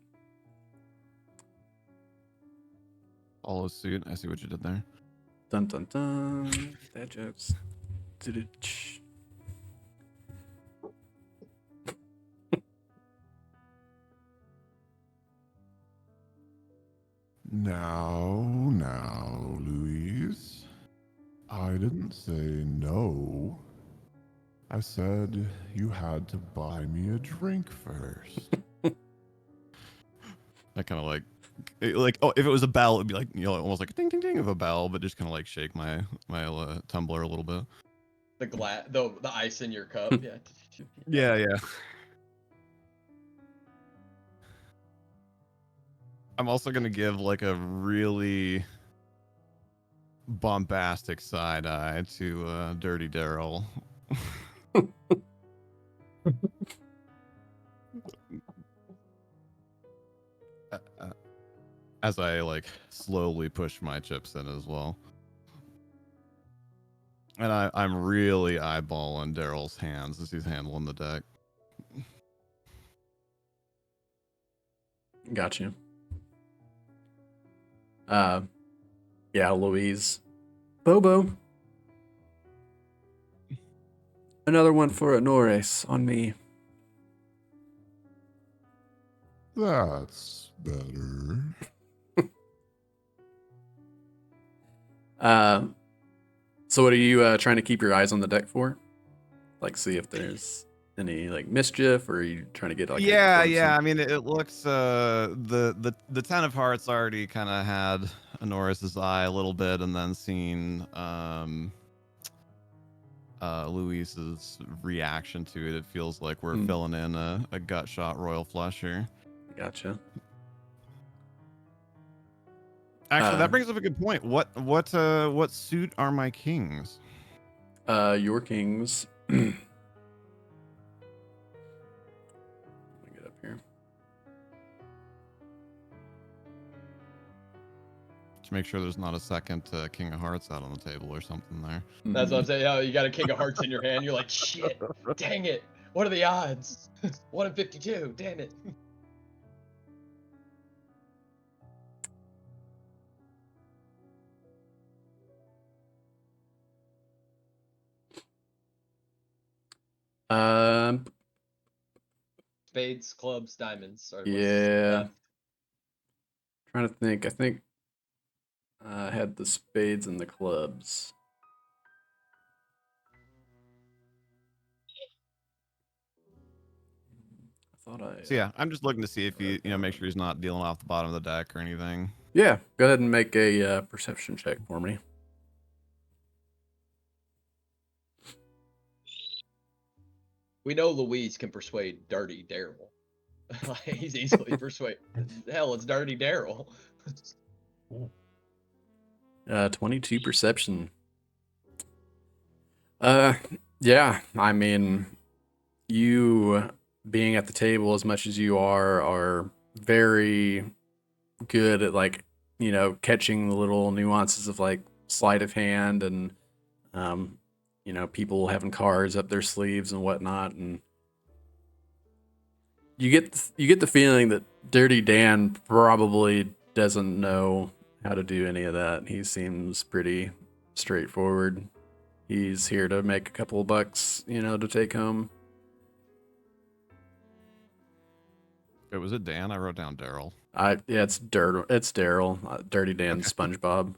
Follow suit. I see what you did there. Dun dun dun. That jokes. Now, Louise. I didn't say no. I said you had to buy me a drink first. I kind of like oh, if it was a bell, it'd be like, you know, almost like a ding ding ding of a bell, but just kind of like shake my tumbler a little bit. The ice in your cup. Yeah. Yeah. I'm also gonna give like a really bombastic side eye to Dirty Daryl. As I like slowly push my chips in as well. And I'm really eyeballing Daryl's hands as he's handling the deck. Got you. Yeah, Louise. Bobo. Another one for Honores on me. That's better. So what are you trying to keep your eyes on the deck for? Like, see if there's any like mischief, or are you trying to get like? Yeah. I mean, it looks the 10 of hearts already kind of had Honoris's eye a little bit, and then seen Luis's reaction to it. It feels like we're filling in a gut shot royal flush here. Gotcha. Actually, that brings up a good point. What suit are my kings? Your kings. Let me get up here. To make sure there's not a second King of Hearts out on the table or something there. That's what I'm saying. Oh, you got a King of Hearts in your hand. You're like, shit, dang it. What are the odds? 1 in 52. Damn it. Spades, clubs, diamonds. Are Yeah. left. Trying to think. I think I had the spades and the clubs. I thought I. So yeah, I'm just looking to see if he, make sure he's not dealing off the bottom of the deck or anything. Yeah, go ahead and make a perception check for me. We know Louise can persuade Dirty Daryl. He's easily persuaded. Hell, it's Dirty Daryl. 22 perception. Yeah, I mean, you being at the table as much as you are very good at, like, catching the little nuances of like sleight of hand and people having cards up their sleeves and whatnot, and you get the feeling that Dirty Dan probably doesn't know how to do any of that. He seems pretty straightforward. He's here to make a couple of bucks, to take home. Wait, was it Dan? I wrote down Daryl. Yeah, it's Daryl. Dirty Dan SpongeBob.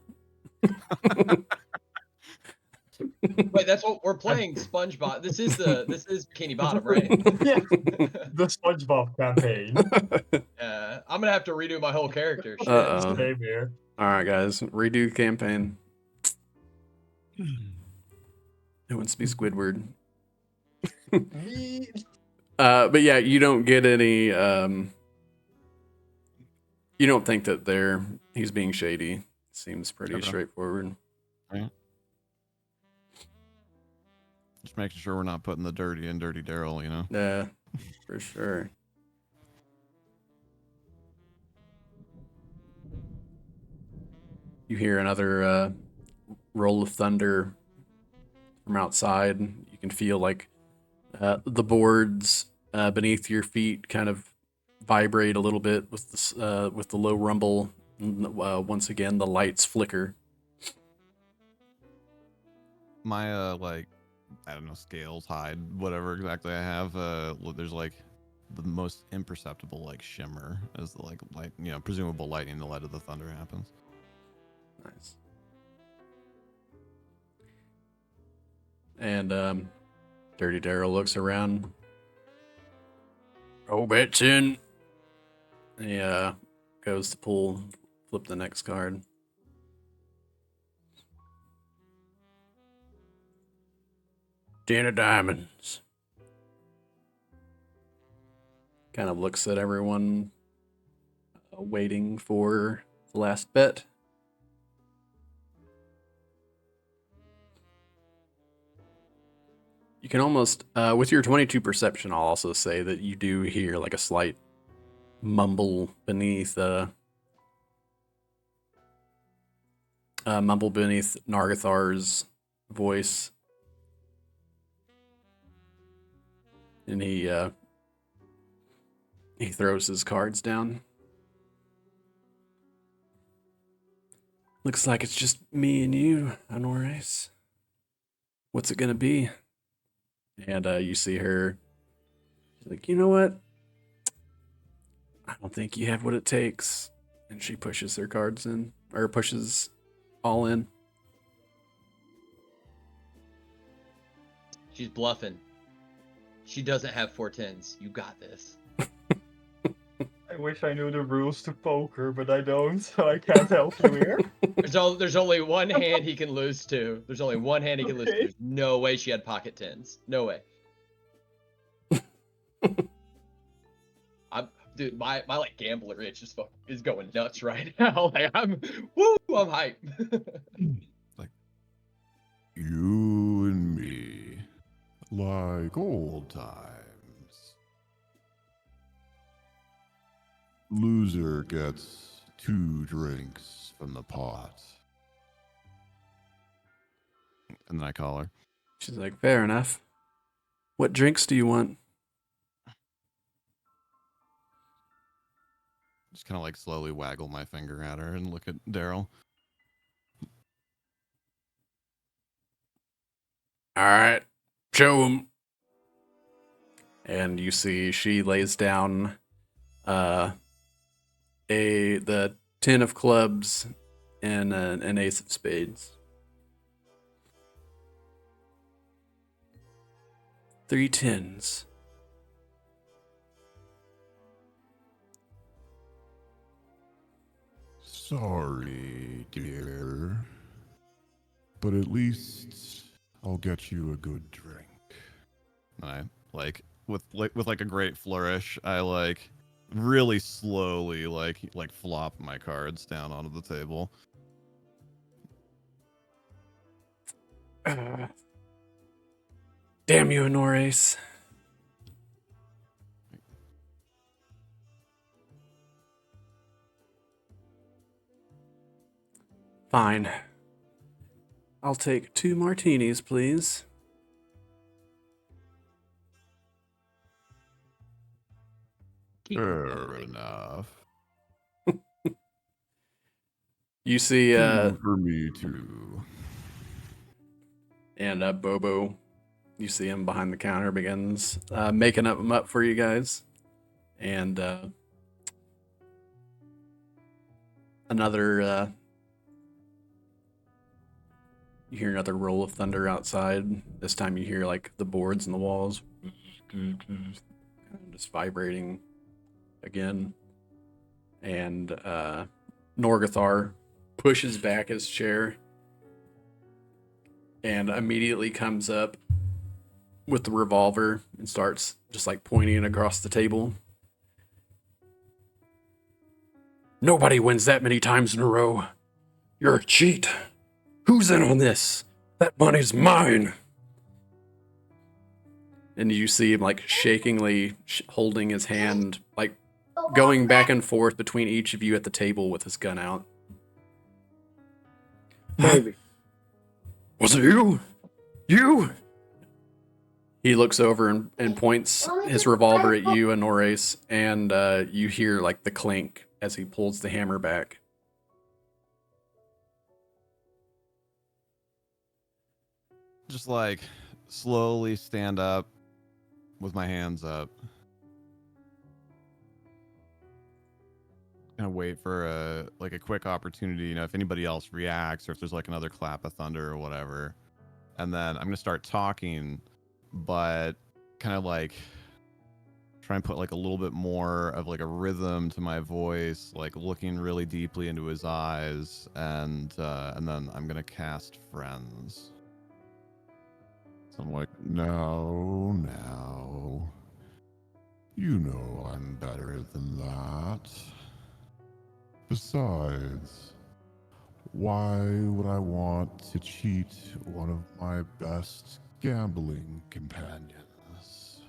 Wait, that's what we're playing. SpongeBob. This is Bikini Bottom, right? Yeah, the SpongeBob campaign. I'm gonna have to redo my whole character. Shit. Same here. All right, guys, redo campaign. Who wants to be Squidward? Me. But yeah, you don't get any. You don't think that he's being shady. Seems pretty Okay. straightforward. Right. Just making sure we're not putting the dirty in Dirty Daryl, you know? Yeah, for sure. You hear another roll of thunder from outside. You can feel like the boards beneath your feet kind of vibrate a little bit with the low rumble. Once again, the lights flicker. My like, I don't know, scales, hide, whatever exactly I have. There's like the most imperceptible like shimmer as the like light, you know, presumable lightning, the light of the thunder happens. Nice. And Dirty Daryl looks around. Oh, bet's in. He goes to flip the next card. Ten of diamonds. Kind of looks at everyone, waiting for the last bet. You can almost, with your 22 perception, I'll also say that you do hear like a slight mumble beneath Nargothar's voice. And he throws his cards down. Looks like it's just me and you, Honores. What's it gonna be? And you see her. She's like, you know what? I don't think you have what it takes. And she pushes her cards in, or pushes all in. She's bluffing. She doesn't have 4 tens. You got this. I wish I knew the rules to poker, but I don't, so I can't help you here. There's only one hand he can lose to. There's only one hand he can lose to. Okay. There's no way she had pocket tens. No way. Dude, my like gambler itch is going nuts right now. Like I'm hyped. Like, You and me, like old times. Loser gets 2 drinks from the pot. and then I call her. She's like, fair enough. What drinks do you want? Just kind of like slowly waggle my finger at her and look at Daryl. All right, show him. And you see she lays down the 10 of clubs and an ace of spades. 3 tens. Sorry, dear. But at least I'll get you a good drink. And I like with like a great flourish, I like really slowly like flop my cards down onto the table. Damn you, Honores. Fine. I'll take 2 martinis, please. Fair enough. You see, 2 for me too. and Bobo, you see him behind the counter, begins making them up for you guys. And another, you hear another roll of thunder outside. This time you hear like the boards and the walls just vibrating again. And Norgathar pushes back his chair and immediately comes up with the revolver and starts just like pointing it across the table. Nobody wins that many times in a row. You're a cheat. Who's in on this? That money's mine. And you see him like shakingly holding his hand, like going back and forth between each of you at the table with his gun out. Maybe. Was it you? You? He looks over and points his revolver at you, Honores, and you hear like the clink as he pulls the hammer back. Just like slowly stand up with my hands up. Kind of wait for a quick opportunity, you know, if anybody else reacts or if there's like another clap of thunder or whatever. And then I'm gonna start talking, but kind of like try and put like a little bit more of like a rhythm to my voice, like looking really deeply into his eyes, and then I'm gonna cast Friends. So I'm like, now. You know I'm better than that. Besides, why would I want to cheat one of my best gambling companions?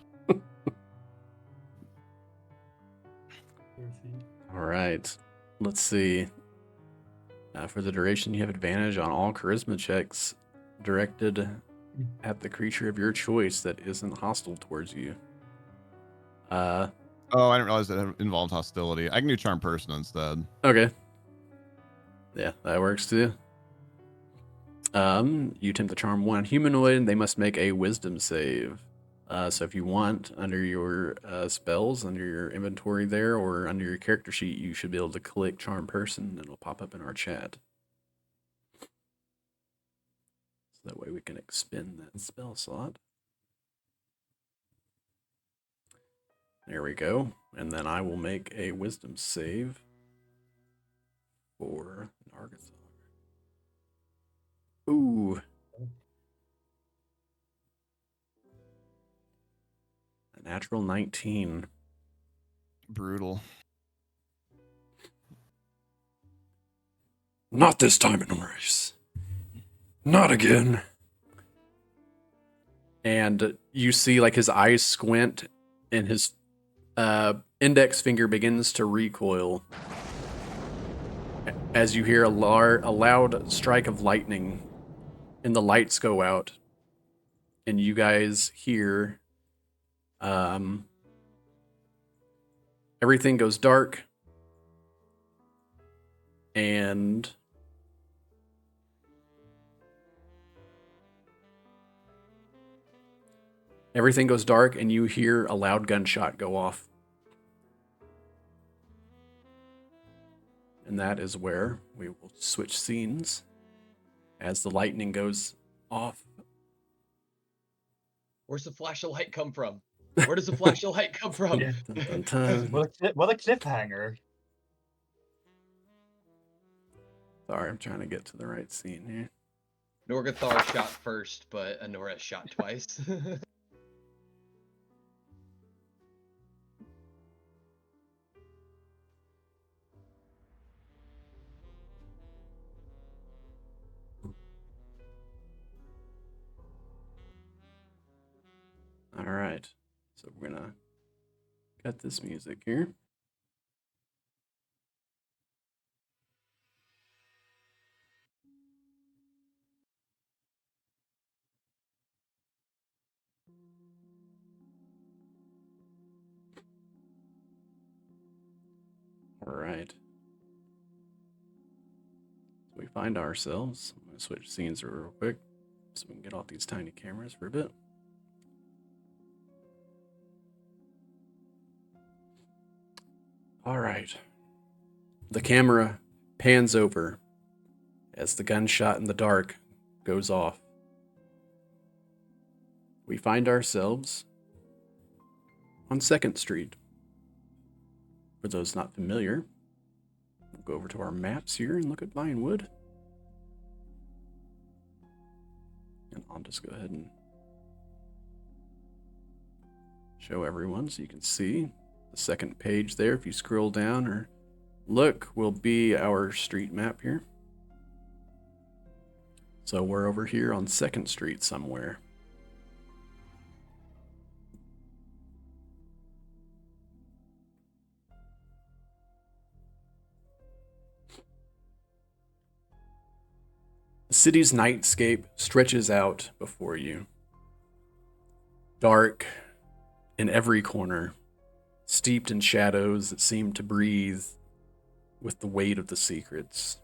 All right. Let's see. For the duration, you have advantage on all charisma checks directed at the creature of your choice that isn't hostile towards you. Oh, I didn't realize that it involved hostility. I can do Charm Person instead. Okay. Yeah, that works too. You attempt to charm one humanoid, and they must make a wisdom save. So if you want, under your spells, under your inventory there, or under your character sheet, you should be able to click Charm Person, and it'll pop up in our chat. So that way we can expend that spell slot. There we go. And then I will make a wisdom save for Nargathar. Ooh. A natural 19. Brutal. Not this time, Honores. Not again. And you see like his eyes squint and his index finger begins to recoil as you hear a loud strike of lightning and the lights go out and you guys hear everything goes dark and you hear a loud gunshot go off. And that is where we will switch scenes as the lightning goes off. Where's the flash of light come from? Where does the flash of light come from? Yeah. Dun, dun, dun. What a cliffhanger. Sorry, I'm trying to get to the right scene here. Norgathar shot first, but Honora shot twice. All right, so we're gonna cut this music here. All right. So we find ourselves. I'm gonna switch scenes real quick so we can get off these tiny cameras for a bit. All right. The camera pans over as the gunshot in the dark goes off. We find ourselves on 2nd Street. For those not familiar, we'll go over to our maps here and look at Vinewood. And I'll just go ahead and show everyone so you can see the second page there. If you scroll down or look, will be our street map here. So we're over here on 2nd Street somewhere. The city's nightscape stretches out before you. Dark in every corner, steeped in shadows that seem to breathe with the weight of the secrets.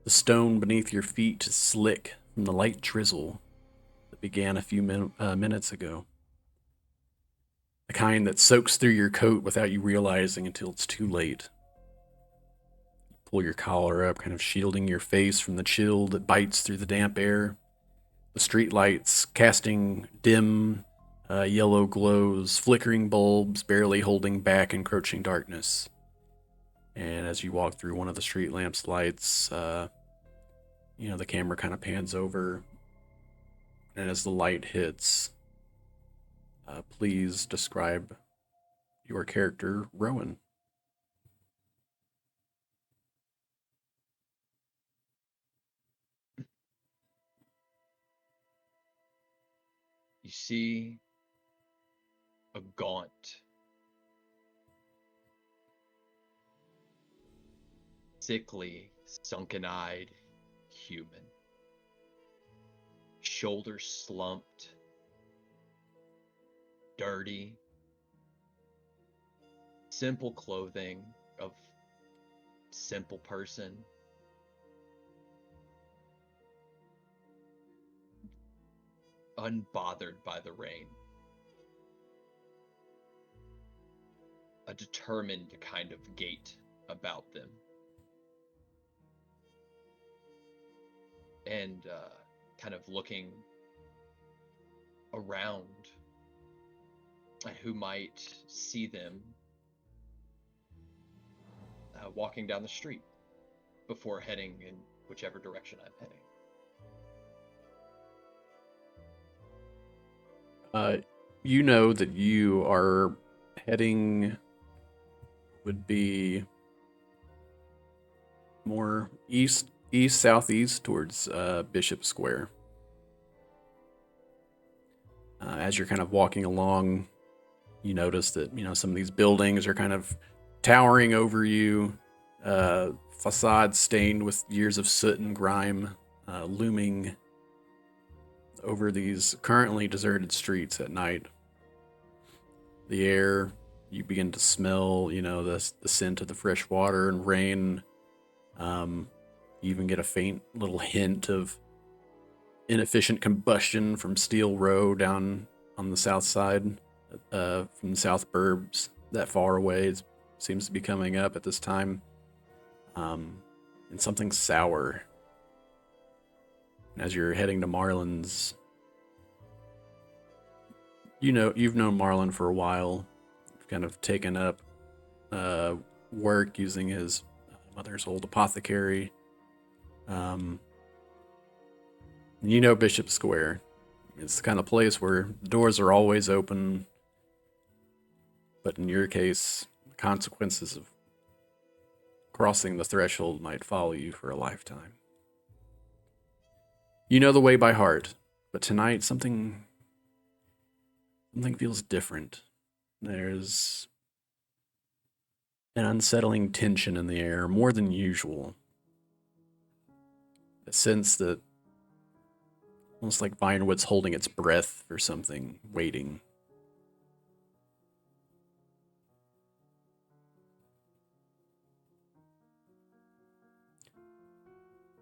The stone beneath your feet is slick from the light drizzle that began a few minutes ago. The kind that soaks through your coat without you realizing until it's too late. Pull your collar up, kind of shielding your face from the chill that bites through the damp air. The streetlights casting dim, yellow glows, flickering bulbs barely holding back encroaching darkness. And as you walk through one of the street lamps lights, the camera kind of pans over. And as the light hits, please describe your character, Rowan. You see a gaunt, sickly, sunken-eyed human. Shoulders slumped, dirty, simple clothing of simple person. Unbothered by the rain. A determined kind of gait about them. And kind of looking around at who might see them walking down the street before heading in whichever direction I'm heading. You know that you are heading would be more southeast towards Bishop Square. As you're kind of walking along, you notice that some of these buildings are kind of towering over you, facades stained with years of soot and grime, looming over these currently deserted streets at night. The air, you begin to smell, the scent of the fresh water and rain. You even get a faint little hint of inefficient combustion from Steel Row down on the south side, from the South Burbs, that far away. It seems to be coming up at this time. And something sour. As you're heading to Marlon's, you've known Marlon for a while. You've kind of taken up work using his mother's old apothecary. Bishop Square. It's the kind of place where doors are always open, but in your case, the consequences of crossing the threshold might follow you for a lifetime. You know the way by heart, but tonight something feels different. There's an unsettling tension in the air, more than usual. A sense that almost like Vinewood's holding its breath for something, waiting.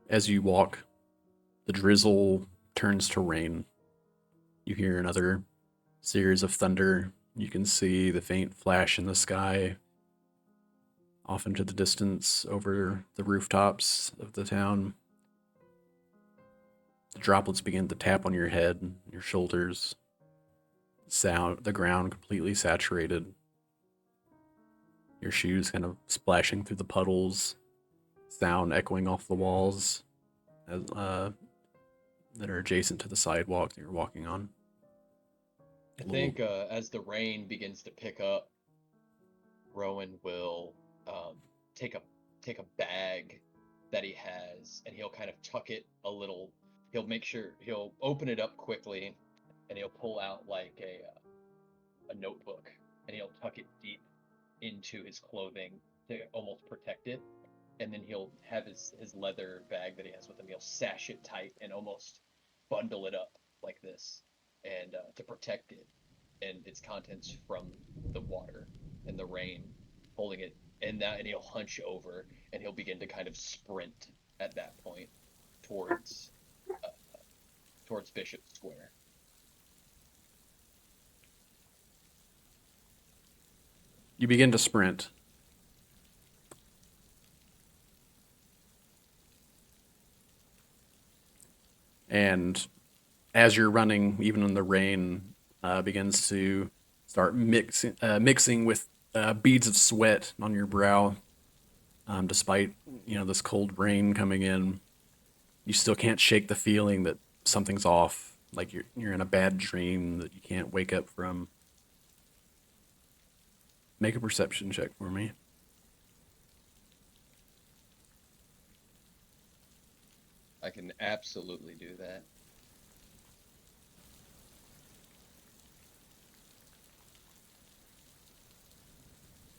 As you walk, the drizzle turns to rain. You hear another series of thunder. You can see the faint flash in the sky, off into the distance over the rooftops of the town. The droplets begin to tap on your head, your shoulders. The ground completely saturated. Your shoes kind of splashing through the puddles, sound echoing off the walls that are adjacent to the sidewalk that you're walking on. I think as the rain begins to pick up, Rowan will take a bag that he has, and he'll kind of tuck it a little. He'll make sure he'll open it up quickly, and he'll pull out like a notebook, and he'll tuck it deep into his clothing to almost protect it. And then he'll have his leather bag that he has with him. He'll sash it tight and almost bundle it up like this, and to protect it and its contents from the water and the rain, holding it. And he'll hunch over, and he'll begin to kind of sprint at that point towards Bishop Square. You begin to sprint. And as you're running, even in the rain, begins to start mixing with beads of sweat on your brow. Despite this cold rain coming in, you still can't shake the feeling that something's off. Like you're in a bad dream that you can't wake up from. Make a perception check for me. I can absolutely do that.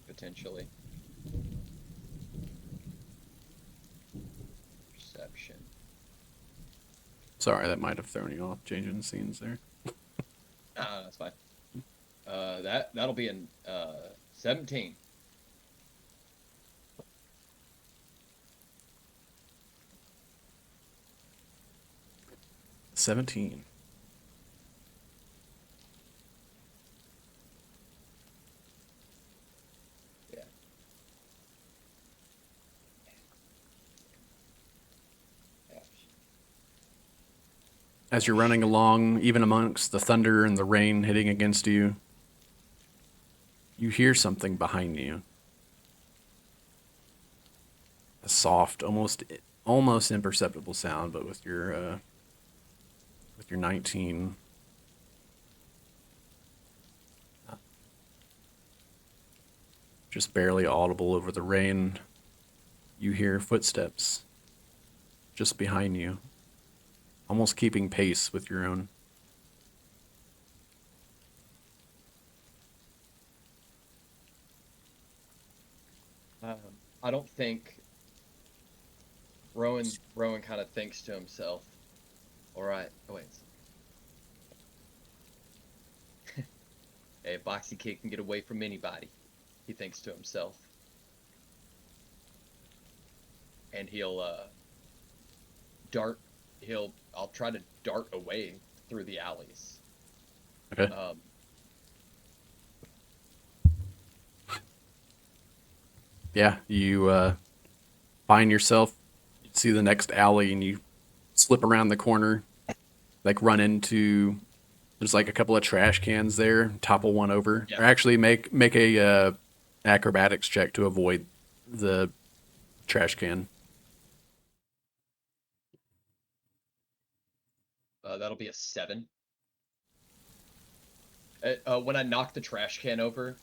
Potentially. Perception. Sorry, that might have thrown you off, changing scenes there. That's fine. That'll be in 17. $17. Yeah. As you're running along, even amongst the thunder and the rain hitting against you, you hear something behind you. A soft, almost imperceptible sound, but with your 19, just barely audible over the rain, you hear footsteps just behind you, almost keeping pace with your own. I don't think Rowan kind of thinks to himself, all right, oh wait. Hey, Boxy Kid can get away from anybody, he thinks to himself. And I'll try to dart away through the alleys. Okay. Yeah, you find yourself, you see the next alley, and you slip around the corner, like run into, there's like a couple of trash cans there, topple one over. Yeah. Or actually make a acrobatics check to avoid the trash can. That'll be a 7. When I knock the trash can over,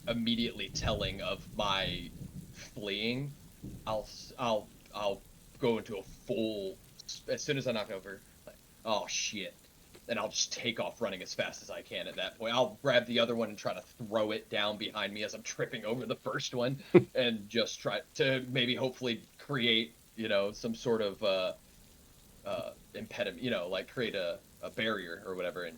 immediately telling of my fleeing, I'll go into a full, as soon as I knock over, like, oh shit, and I'll just take off running as fast as I can at that point. I'll grab the other one and try to throw it down behind me as I'm tripping over the first one, and just try to maybe hopefully create, some sort of impediment, like create a barrier or whatever, and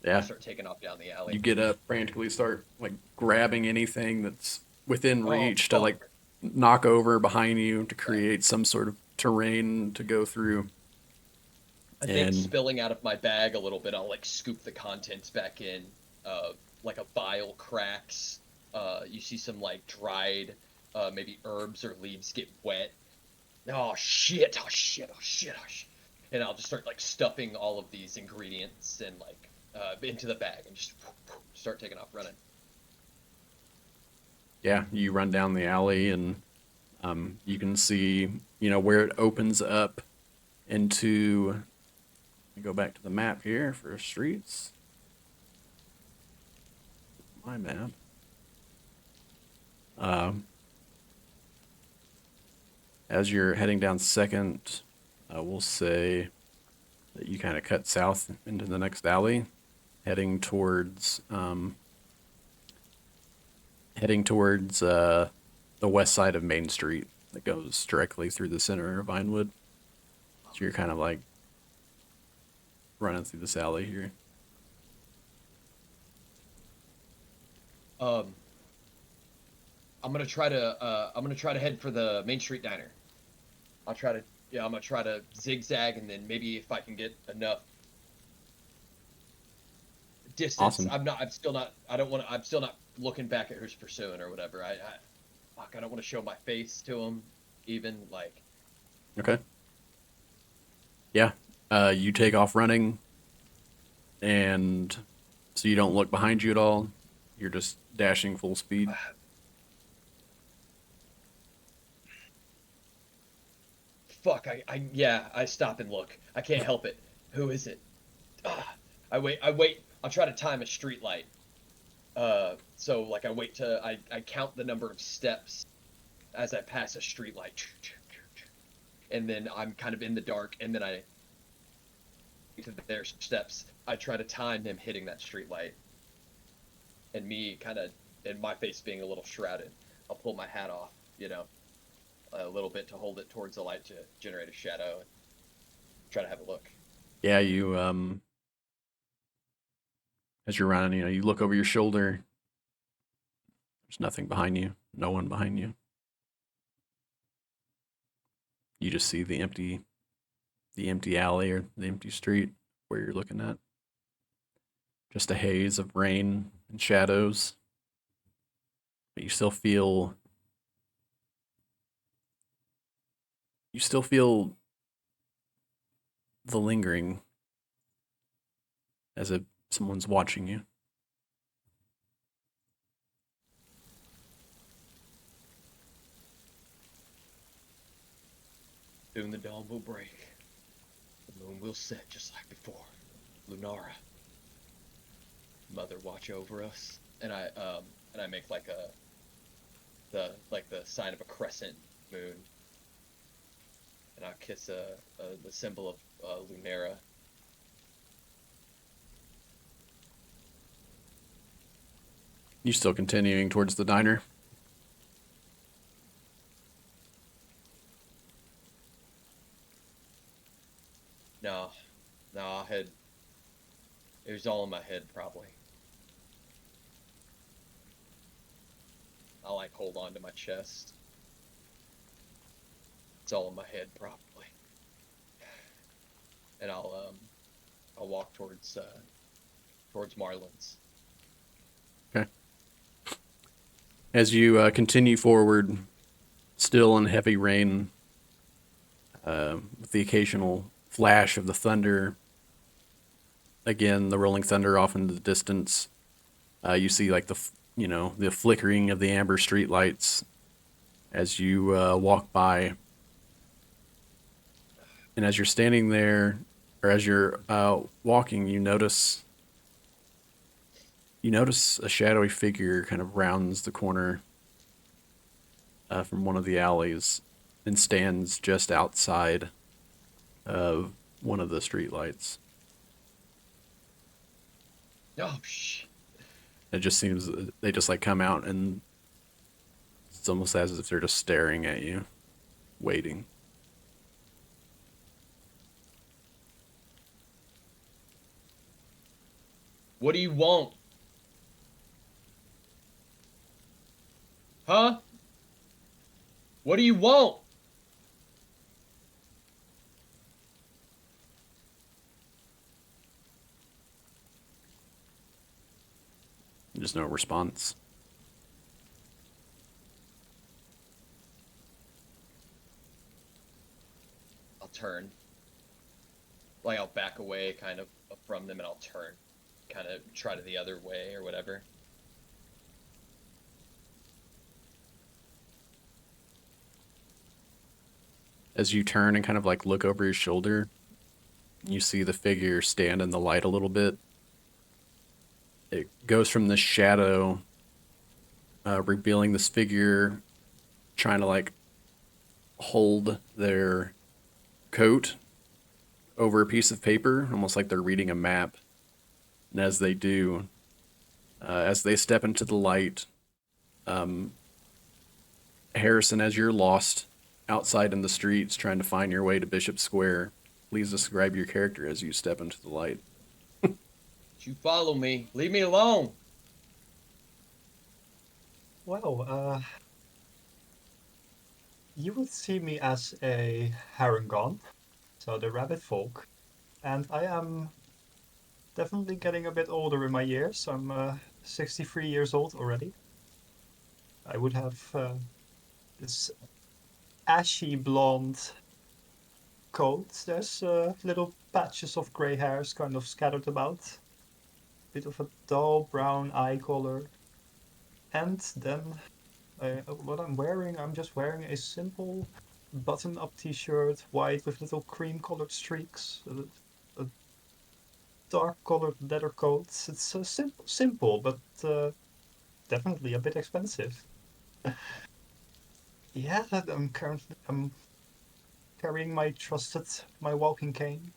Yeah. start taking off down the alley. You get up, frantically start like grabbing anything that's within reach to like knock over behind you to create some sort of terrain to go through. I think spilling out of my bag a little bit, I'll like scoop the contents back in, like a vial cracks. You see some like dried, maybe herbs or leaves get wet. Oh shit! And I'll just start like stuffing all of these ingredients and like into the bag and just start taking off running. Yeah, you run down the alley and You can see, where it opens up into. Let me go back to the map here for streets. My map. As you're heading down Second, we'll say that you kind of cut south into the next alley, heading towards the west side of Main Street that goes directly through the center of Vinewood. So you're kind of like running through this alley here. I'm gonna try to head for the Main Street Diner. I'm gonna try to zigzag, and then maybe if I can get enough distance. Awesome. I'm still not looking back at who's pursuing or whatever. I don't want to show my face to him, even like. Okay. Yeah. You take off running, and so you don't look behind you at all. You're just dashing full speed. Fuck, I stop and look. I can't help it. Who is it? I wait. I'll try to time a street light. So like I count the number of steps as I pass a street light. And then I'm kind of in the dark, and then to their steps, I try to time him hitting that street light. And my face being a little shrouded, I'll pull my hat off, a little bit to hold it towards the light to generate a shadow and try to have a look. Yeah, you as you're running, you look over your shoulder. There's nothing behind you. No one behind you. You just see the empty alley or the empty street where you're looking at. Just a haze of rain and shadows. But you still feel the lingering as if someone's watching you. Soon the dawn will break. The moon will set just like before. Lunara. Mother, watch over us. And I make like the sign of a crescent moon. And I'll kiss the symbol of Lunara. You still continuing towards the diner? No, it was all in my head, probably. I'll hold on to my chest. It's all in my head, probably. And I'll walk towards Marlin's. Okay. As you continue forward, still in heavy rain, with the occasional flash of the thunder. Again, the rolling thunder off into the distance. You see the flickering of the amber street lights as you walk by. And as you're standing there, or as you're walking, you notice a shadowy figure kind of rounds the corner from one of the alleys and stands just outside of one of the street lights. Oh, shit. It just seems they just come out, and it's almost as if they're just staring at you, waiting. What do you want? Huh? What do you want? There's no response. I'll turn. I'll back away kind of from them, and I'll turn. Kind of try to the other way or whatever. As you turn and kind of like look over your shoulder, you see the figure stand in the light a little bit. It goes from the shadow, revealing this figure trying to like hold their coat over a piece of paper, almost like they're reading a map. And as they do, as they step into the light, Harrison, as you're lost outside in the streets trying to find your way to Bishop Square, please describe your character as you step into the light. You follow me. Leave me alone. Well, you would see me as a Harangon, so the rabbit folk, and I am definitely getting a bit older in my years. I'm 63 years old already. I would have this ashy blonde coat. There's little patches of gray hairs kind of scattered about. Bit of a dull brown eye color. And then what I'm wearing, I'm just wearing a simple button-up t-shirt, white with little cream-colored streaks. A dark-colored leather coat. It's simple, but definitely a bit expensive. Yeah, I'm carrying my walking cane.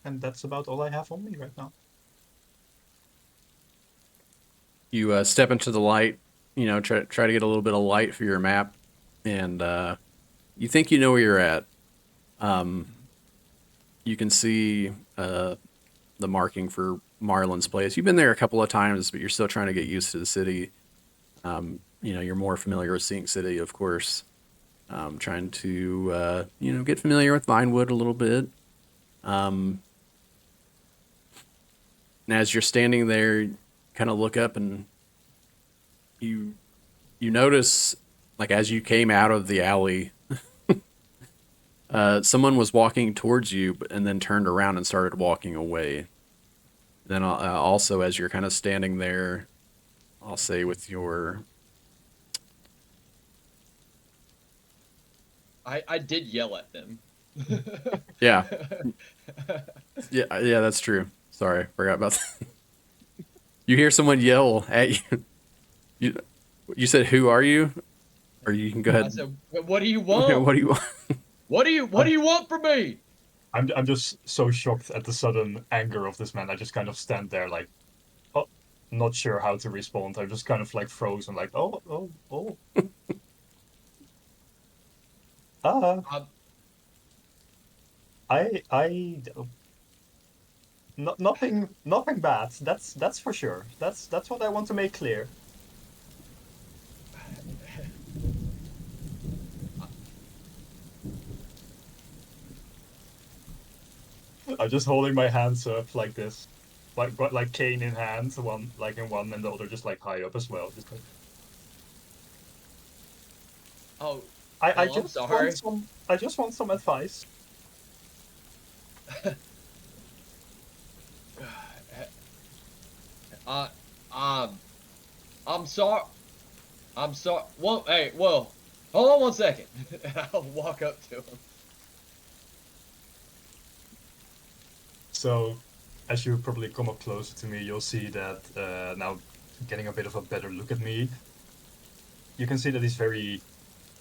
And that's about all I have on me right now. You step into the light, try to get a little bit of light for your map, and you think you know where you're at. You can see the marking for Marlin's place. You've been there a couple of times, but you're still trying to get used to the city. You're more familiar with Sink City, of course. Trying to, get familiar with Vinewood a little bit. And as you're standing there, you kind of look up and you notice, like, as you came out of the alley, someone was walking towards you and then turned around and started walking away. Then also, as you're kind of standing there, I'll say with your... I did yell at them. Yeah. Yeah, that's true. Sorry, forgot about that. You hear someone yell at you. You said, "Who are you?" Or you can go ahead. I said, "What do you want? What do you want? What do you want from me?" I'm just so shocked at the sudden anger of this man. I just kind of stand there like, oh, not sure how to respond. I'm just kind of like frozen, like, oh. Nothing bad. That's for sure. That's what I want to make clear. I'm just holding my hands up like this, like cane in hand, one like in one, and the other just like high up as well. Just like... Oh, I well, just I'm sorry. want some advice. I'm sorry. Well, hey, hold on one second. I'll walk up to him. So, as you probably come up closer to me, you'll see that now getting a bit of a better look at me, you can see that he's very,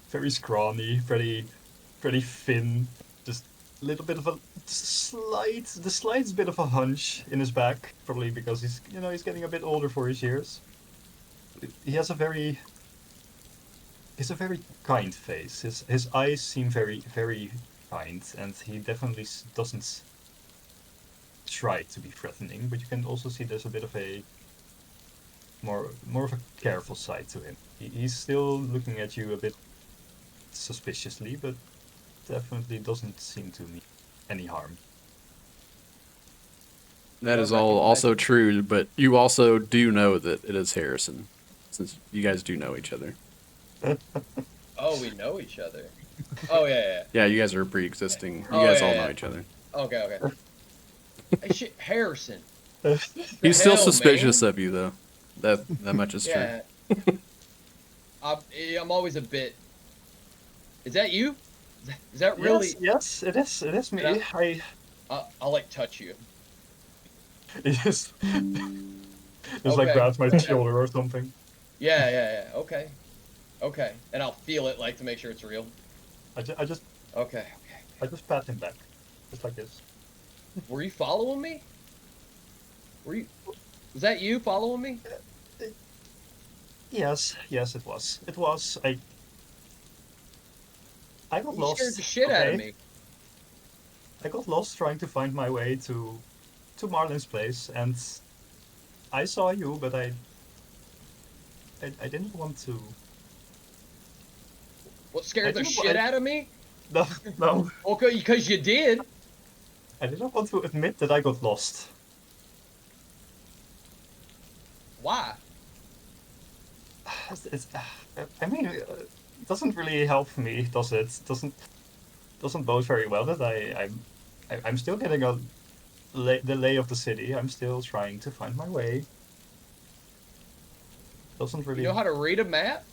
very scrawny, pretty thin, just a little bit of the slight bit of a hunch in his back, probably because he's getting a bit older for his years. He has a very kind face. His eyes seem very, very kind, and he definitely doesn't try to be threatening, but you can also see there's a bit of a more of a careful side to him. He's still looking at you a bit suspiciously, but definitely doesn't seem to mean any harm. That is all also true, but you also do know that it is Harrison, since you guys do know each other. Oh, we know each other. Oh yeah. Yeah, you guys are pre-existing. You guys all know each other. Okay. Hey, shit, Harrison. He's still suspicious of you, though. That much is true. Yeah. I'm always a bit Is that you? Is that really? Yes, it is. It is me. Yeah. I I'll like touch you. just like Okay. grabs my shoulder or something. Yeah. Okay. And I'll feel it like to make sure it's real. I just Okay. pat him back, just like this. Were you following me? Was that you following me? Yes, it was. It was. I got You lost. scared the shit out of okay? me. I got lost trying to find my way to Marlin's place, and I saw you, but I didn't want to. What scared the didn't- shit out of me? No, Okay, because you did. I didn't want to admit that I got lost. Why? I mean, it doesn't really help me, does it? Doesn't bode very well that I'm still getting the lay of the city. I'm still trying to find my way. Doesn't really. You know how to read a map?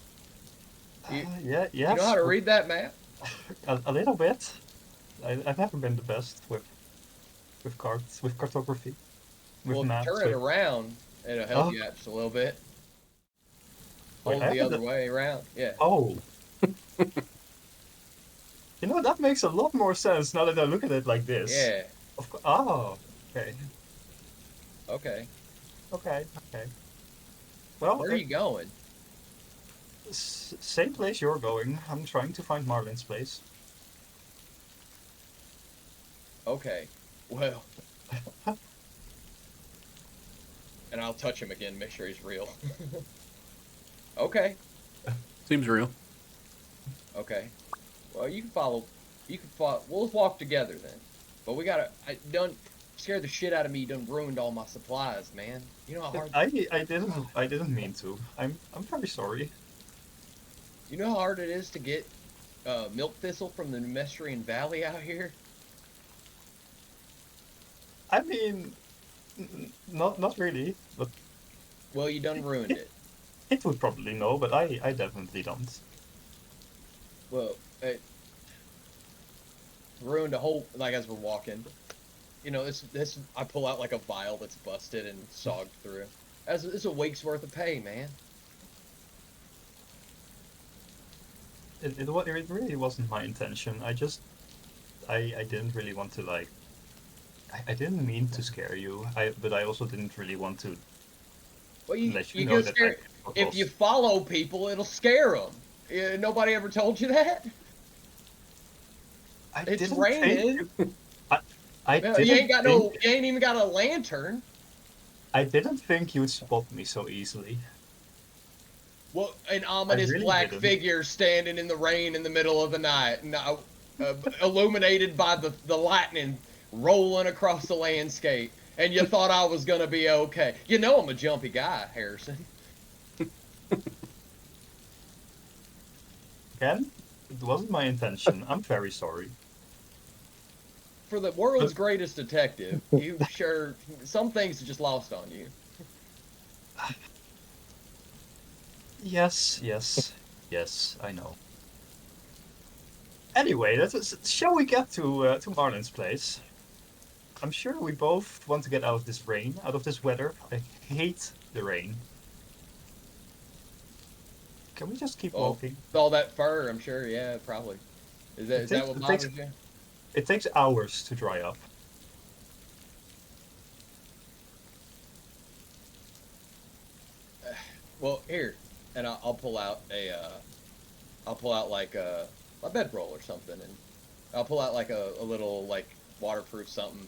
Yes. You know how to read that map? A little bit. I've never been the best with cartography, with Well, maps. turn it around. It'll help Oh. you out just a little bit. Wait, Hold I the have other to- way around. Yeah. Oh. You know, that makes a lot more sense now that I look at it like this. Yeah. Of course. Oh. Okay. Okay. Okay. Well, Where are you going? same place you're going. I'm trying to find Marlin's place. Okay. Well. And I'll touch him again, make sure he's real. Okay. Seems real. Okay. Well, you can follow. We'll walk together then. But we gotta. Scared the shit out of me. You done ruined all my supplies, man. You know how hard. I didn't mean to. I'm very sorry. You know how hard it is to get milk thistle from the Numestria Valley out here. I mean, not really, but Well, you done ruined it. it would probably know, but I definitely don't. Well, it ruined a whole. Like as we're walking, you know, this I pull out like a vial that's busted and sogged through. It's a week's worth of pay, man. It really wasn't my intention. I didn't really want to like. I didn't mean to scare you. But I also didn't really want to Well, you let you you know get that scared. I got If lost. you follow people, it'll scare them. Nobody ever told you that. I It's didn't raining. think- I Well, didn't you ain't got think, You ain't even got a lantern. I didn't think you'd spot me so easily. Well, an ominous really black didn't. figure standing in the rain in the middle of the night, and illuminated by the lightning rolling across the landscape, and you thought I was gonna be okay. You know I'm a jumpy guy, Harrison. Again, it wasn't my intention. I'm very sorry. For the world's greatest detective, you sure some things are just lost on you. Yes, I know. Anyway, shall we get to Marlin's place? I'm sure we both want to get out of this rain, out of this weather. I hate the rain. Can we just keep Oh, walking? with all that fur, I'm sure. Yeah, probably. Is that what bothers you? It takes hours to dry up. Well, here, and I'll pull out like a bedroll or something, and I'll pull out like a little like waterproof something.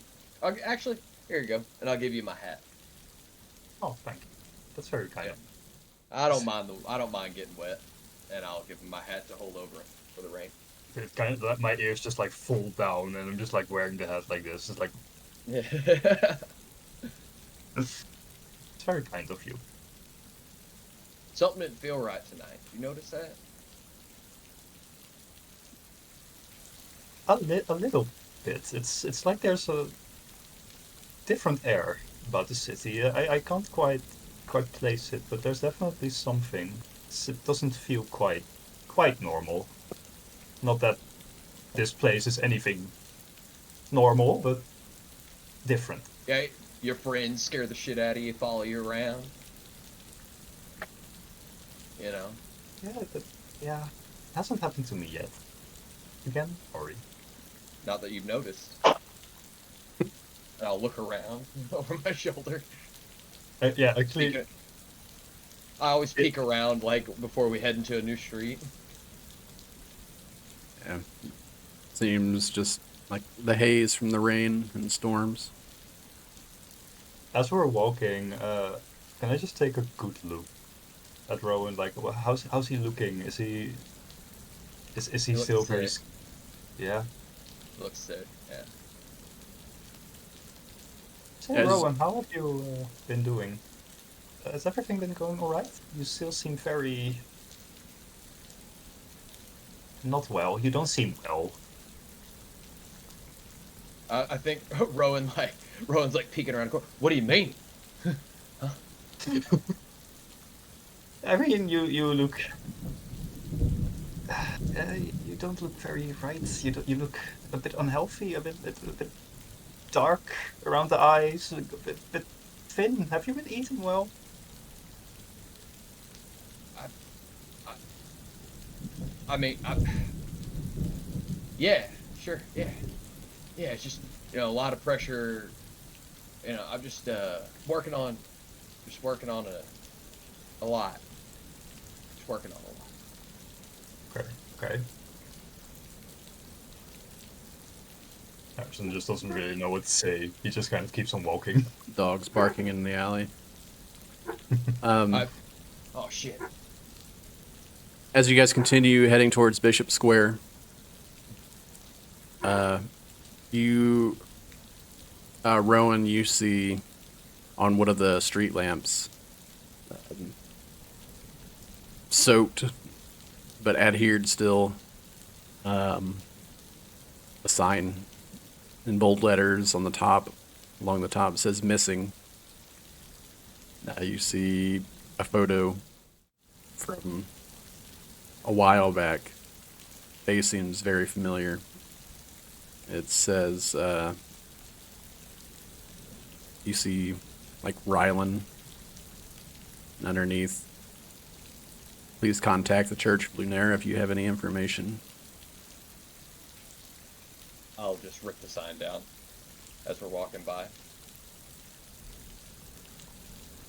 Actually, here you go, and I'll give you my hat. Oh, thank you. That's very kind. Yeah. I don't mind getting wet, and I'll give him my hat to hold over for the rain. It kind of let my ears just like fall down, and I'm just like wearing the hat like this. It's like Yeah. it's very kind of you. Something didn't feel right tonight. You notice that? A little bit. It's like there's a different air about the city. I can't quite place it, but there's definitely something. It doesn't feel quite normal. Not that this place is anything normal, but different. Yeah, your friends scare the shit out of you, follow you around. You know. Yeah, hasn't happened to me yet. Again, sorry. Not that you've noticed. And I'll look around over my shoulder. Yeah, actually, Peek I always peek around like before we head into a new street. Yeah. Seems just like the haze from the rain and storms. as we're walking, can I just take a good look at Rowan? Like, how's he looking? Is he He looks still very? sick. Yeah. Looks sick. Yeah. Say, As- Rowan, how have you been doing? Has everything been going all right? You still seem very not well. You don't seem well. I think Rowan's like peeking around the corner. What do you mean? I mean, you look. You don't look very right. You look a bit unhealthy, a bit dark around the eyes, a bit thin. Have you been eating well? I mean, yeah, sure, yeah. It's just, a lot of pressure. I'm just working on a lot. Just working on a lot. Okay. Harrison just doesn't really know what to say. He just kind of keeps on walking. Dogs barking in the alley. Um, Oh shit. as you guys continue heading towards Bishop Square, Rowan, you see on one of the street lamps, soaked but adhered still, a sign in bold letters on the top, along the top, says missing. You see a photo from a while back. Face seems very familiar. It says, you see, like, Rylan underneath. Please contact the Church of Lunera if you have any information. I'll just rip the sign down as we're walking by.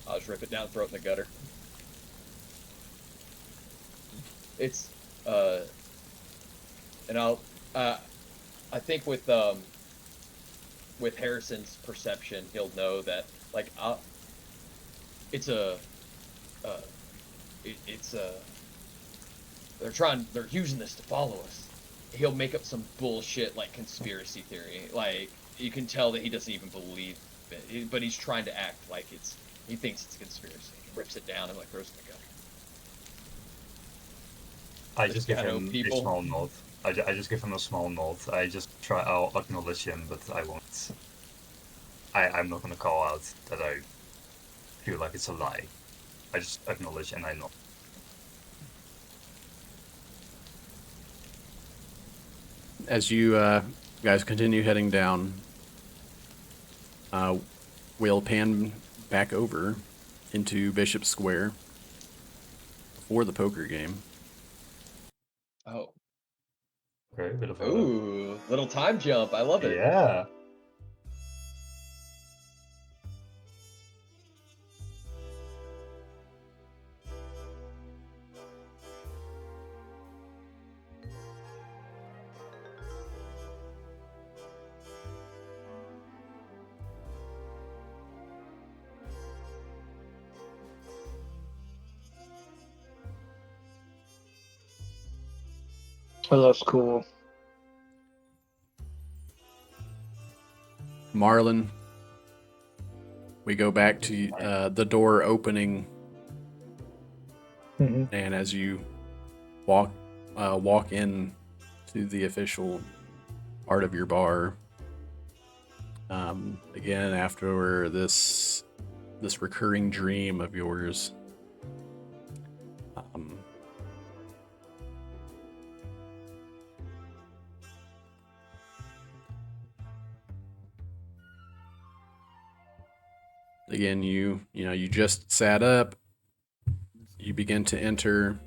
I'll just rip it down, throw it in the gutter. It's, and I think with Harrison's perception, he'll know that, like, they're using this to follow us. He'll make up some bullshit, like, conspiracy theory. Like, you can tell that he doesn't even believe it, but he's trying to act like he thinks it's a conspiracy. He rips it down and, like, throws it in the gutter. I just give ghetto him people. a small nod. I just give him a small nod. I'll acknowledge him, but I won't. I'm not gonna call out that I feel like it's a lie. I just acknowledge and I nod. As you guys continue heading down, we'll pan back over into Bishop Square for the poker game. Oh. Okay, bit of a Ooh, little time jump. I love it. yeah. Oh, that's cool. Marlin, we go back to the door opening, Hmm. and as you walk in to the official part of your bar, again after this recurring dream of yours, Again, you just sat up. You begin to enter.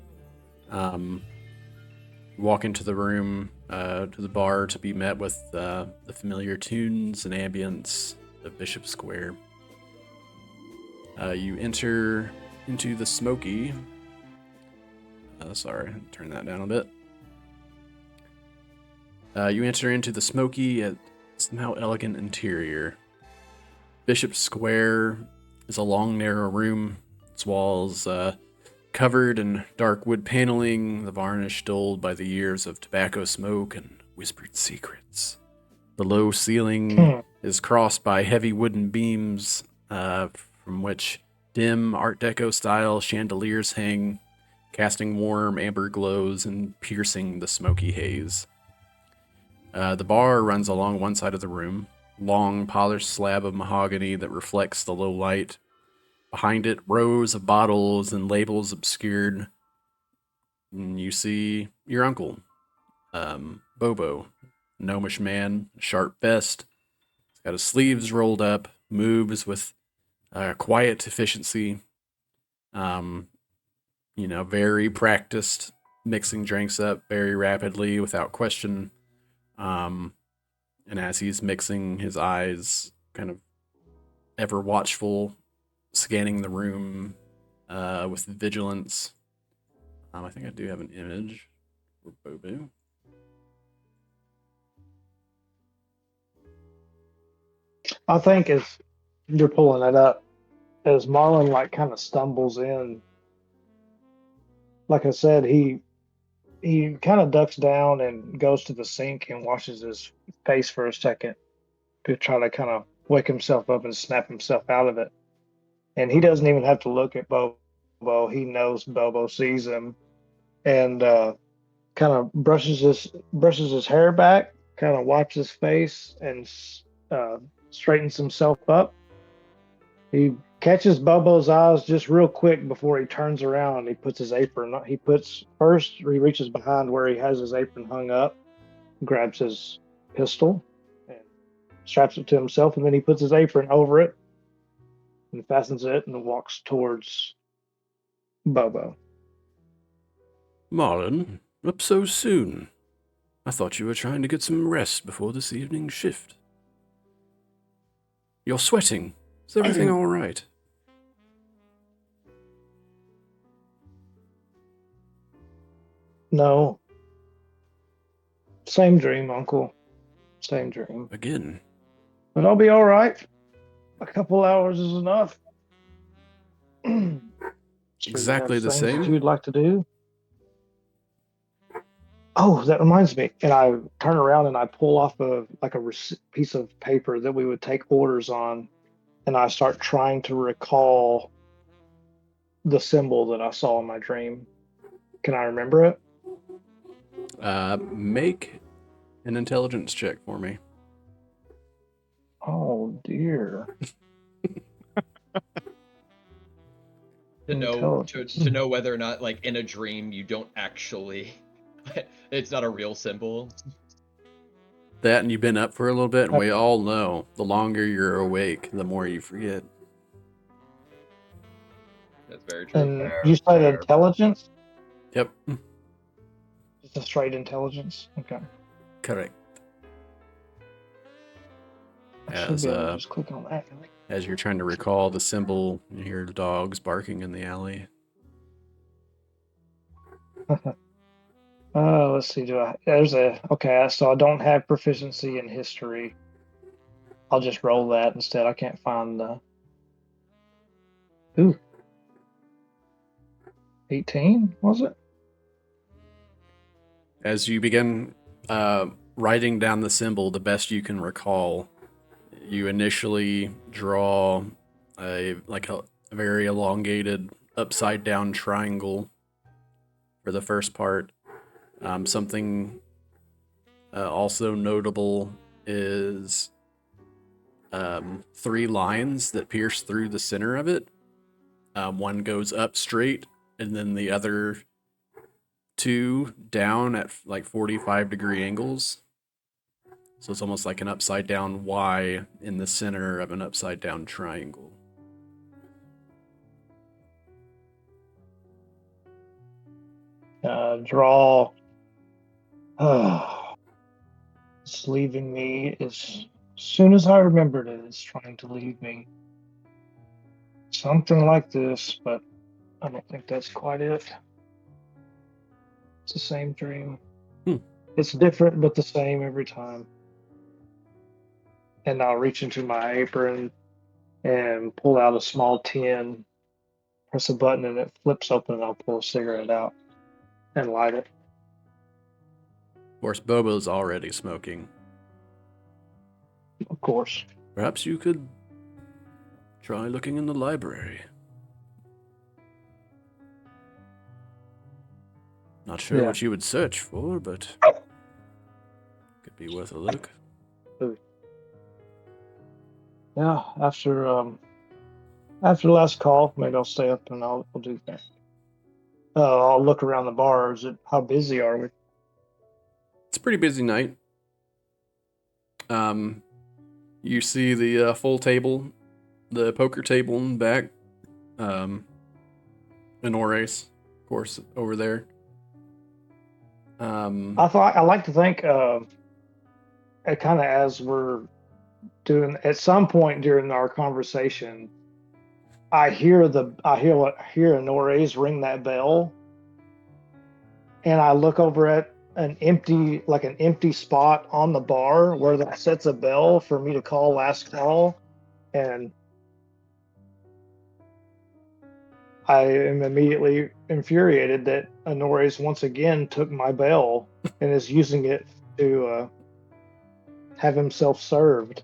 Walk into the room, to the bar, to be met with the familiar tunes and ambience of Bishop Square. You enter into the smoky. Sorry, turn that down a bit. You enter into the smoky yet somehow elegant interior. Bishop Square is a long, narrow room. Its walls covered in dark wood paneling, the varnish dulled by the years of tobacco smoke and whispered secrets. The low ceiling is crossed by heavy wooden beams, from which dim Art Deco style chandeliers hang, casting warm amber glows and piercing the smoky haze. The bar runs along one side of the room, long polished slab of mahogany that reflects the low light. Behind it, rows of bottles and labels obscured. And you see your uncle, Bobo, gnomish man, sharp vest. He's got his sleeves rolled up, moves with quiet efficiency. Very practiced, mixing drinks up very rapidly without question. And as he's mixing, his eyes kind of ever watchful, scanning the room with vigilance. I think I do have an image for Bobo. I think as you're pulling it up, as Marlon like kind of stumbles in, like I said, he kind of ducks down and goes to the sink and washes his face for a second to try to kind of wake himself up and snap himself out of it. And he doesn't even have to look at Bobo. He knows Bobo sees him, and kind of brushes his hair back, kind of wipes his face, and straightens himself up. He catches Bobo's eyes just real quick before he turns around and he puts his apron on. He reaches behind where he has his apron hung up, grabs his pistol, and straps it to himself, and then he puts his apron over it and fastens it and walks towards Bobo. Marlon, up so soon? I thought you were trying to get some rest before this evening's shift. You're sweating. Is everything all right? No. Same dream, Uncle. Same dream. Again. But I'll be all right. A couple hours is enough. Exactly the Things same? that you'd like to do? Oh, that reminds me. And I turn around and I pull off a piece of paper that we would take orders on, and I start trying to recall the symbol that I saw in my dream. Can I remember it? Make an intelligence check for me. Oh dear. To know whether or not, like, in a dream you don't actually it's not a real symbol. That, and you've been up for a little bit, and we all know the longer you're awake, the more you forget. That's very true. And you said intelligence? Yep. Just a straight intelligence? Okay. Correct. I should be able to just click on that. As you're trying to recall the symbol, you hear the dogs barking in the alley. Let's see. Okay, so I don't have proficiency in history. I'll just roll that instead. I can't find the. Ooh. 18, was it? As you begin writing down the symbol, the best you can recall, you initially draw a very elongated upside down triangle for the first part. Something also notable is 3 lines that pierce through the center of it. One goes up straight, and then the other 2 down at 45-degree angles. So it's almost like an upside down Y in the center of an upside down triangle. Draw. It's leaving me as soon as I remembered it. It's trying to leave me. Something like this, but I don't think that's quite it. It's the same dream. It's different, but the same every time. And I'll reach into my apron and pull out a small tin, press a button, and it flips open, and I'll pull a cigarette out and light it. Of course, Bobo's already smoking. Of course. Perhaps you could try looking in the library. Not sure Yeah. what you would search for, but could be worth a look. Yeah, after the last call, maybe I'll stay up and I'll do that. I'll look around the bar. How busy are we? It's a pretty busy night. You see the full table, the poker table in the back. Inores, of course, over there. I like to think, kind of as we're doing, at some point during our conversation, I hear Inores ring that bell, and I look over at an empty spot on the bar where that sets a bell for me to call last call, and I am immediately infuriated that Honores once again took my bell and is using it to have himself served.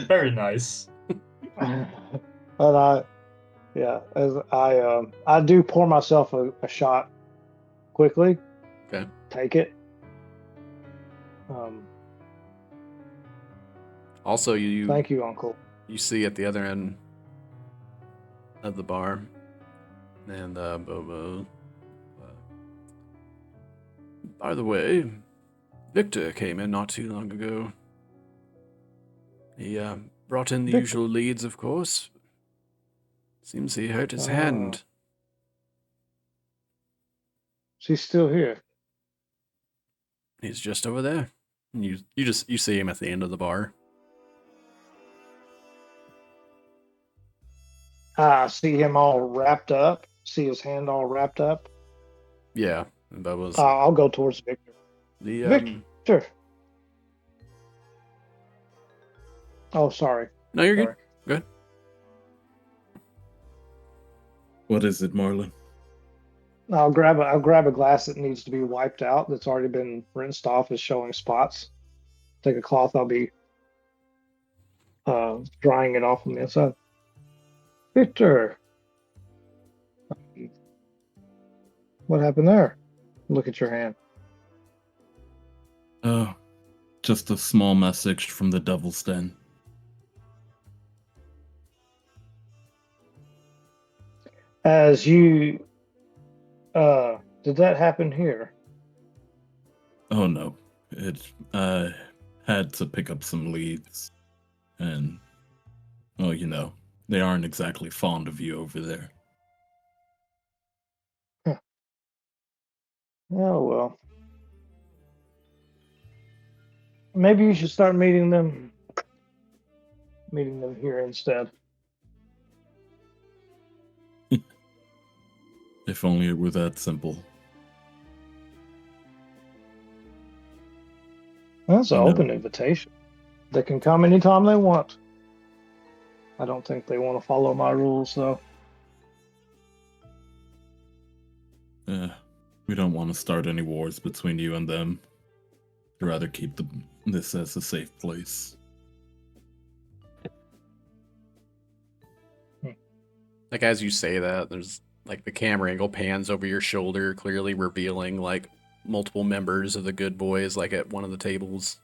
Very nice. But I do pour myself a shot quickly. Okay. Take it. Also, Thank you, Uncle. You see at the other end of the bar, and Bobo. By the way, Victor came in not too long ago. He brought in the Victor? usual leads, of course. Seems he hurt his hand. She's still here. He's just over there. And you see him at the end of the bar. I see him all wrapped up. See his hand all wrapped up. Yeah, and Bobo's I'll go towards Victor. Victor. Oh, sorry. No, you're Sorry. good. Good. What is it, Marlon? I'll grab a glass that needs to be wiped out. That's already been rinsed off. Is showing spots. Take a cloth. I'll be drying it off on the inside. Victor, what happened there? Look at your hand. Oh, just a small message from the Devil's Den. As you, did that happen here? Oh no, I had to pick up some leads, and well, they aren't exactly fond of you over there. Huh. Oh well. Maybe you should start meeting them here instead. If only it were that simple. That's an open invitation. They can come anytime they want. I don't think they want to follow my rules, though. We don't want to start any wars between you and them. I'd rather keep this as a safe place. Like, as you say that, there's like the camera angle pans over your shoulder, clearly revealing like multiple members of the Good Boys, like at one of the tables.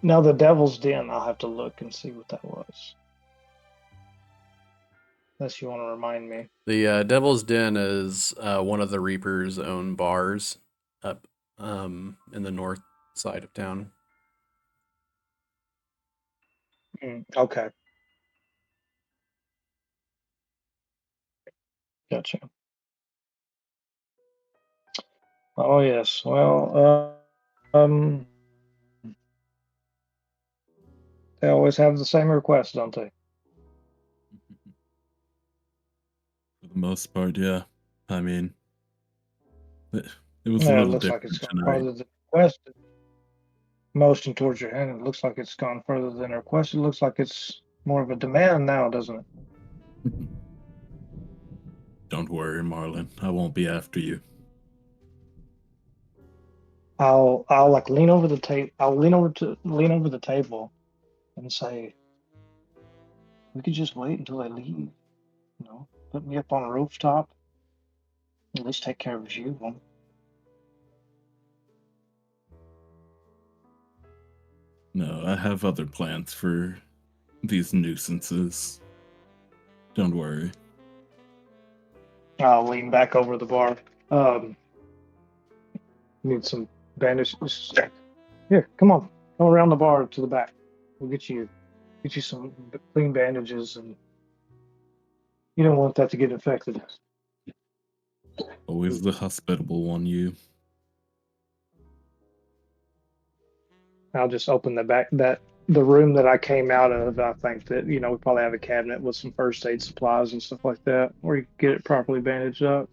Now, the Devil's Den, I'll have to look and see what that was. Unless you want to remind me. The Devil's Den is one of the Reaper's own bars up in the north side of town. Okay. Gotcha. Oh yes. Well, they always have the same request, don't they? For the most part, yeah. I mean, it was a Yeah, it little looks like different it's gone tonight. farther than requested. Motion towards your hand. It looks like it's gone further than requested. It looks like it's more of a demand now, doesn't it? Don't worry, Marlon. I won't be after you. I'll like lean over the table. I'll lean over the table and say, we could just wait until they leave. You know, put me up on a rooftop. At least take care of a few of them. No, I have other plans for these nuisances. Don't worry. I'll lean back over the bar. Need some bandages. Here, come on. Go around the bar to the back. We'll get you some clean bandages, and you don't want that to get infected. Always the hospitable one, you. I'll just open the room that I came out of. I think that, we probably have a cabinet with some first aid supplies and stuff like that, where you can get it properly bandaged up.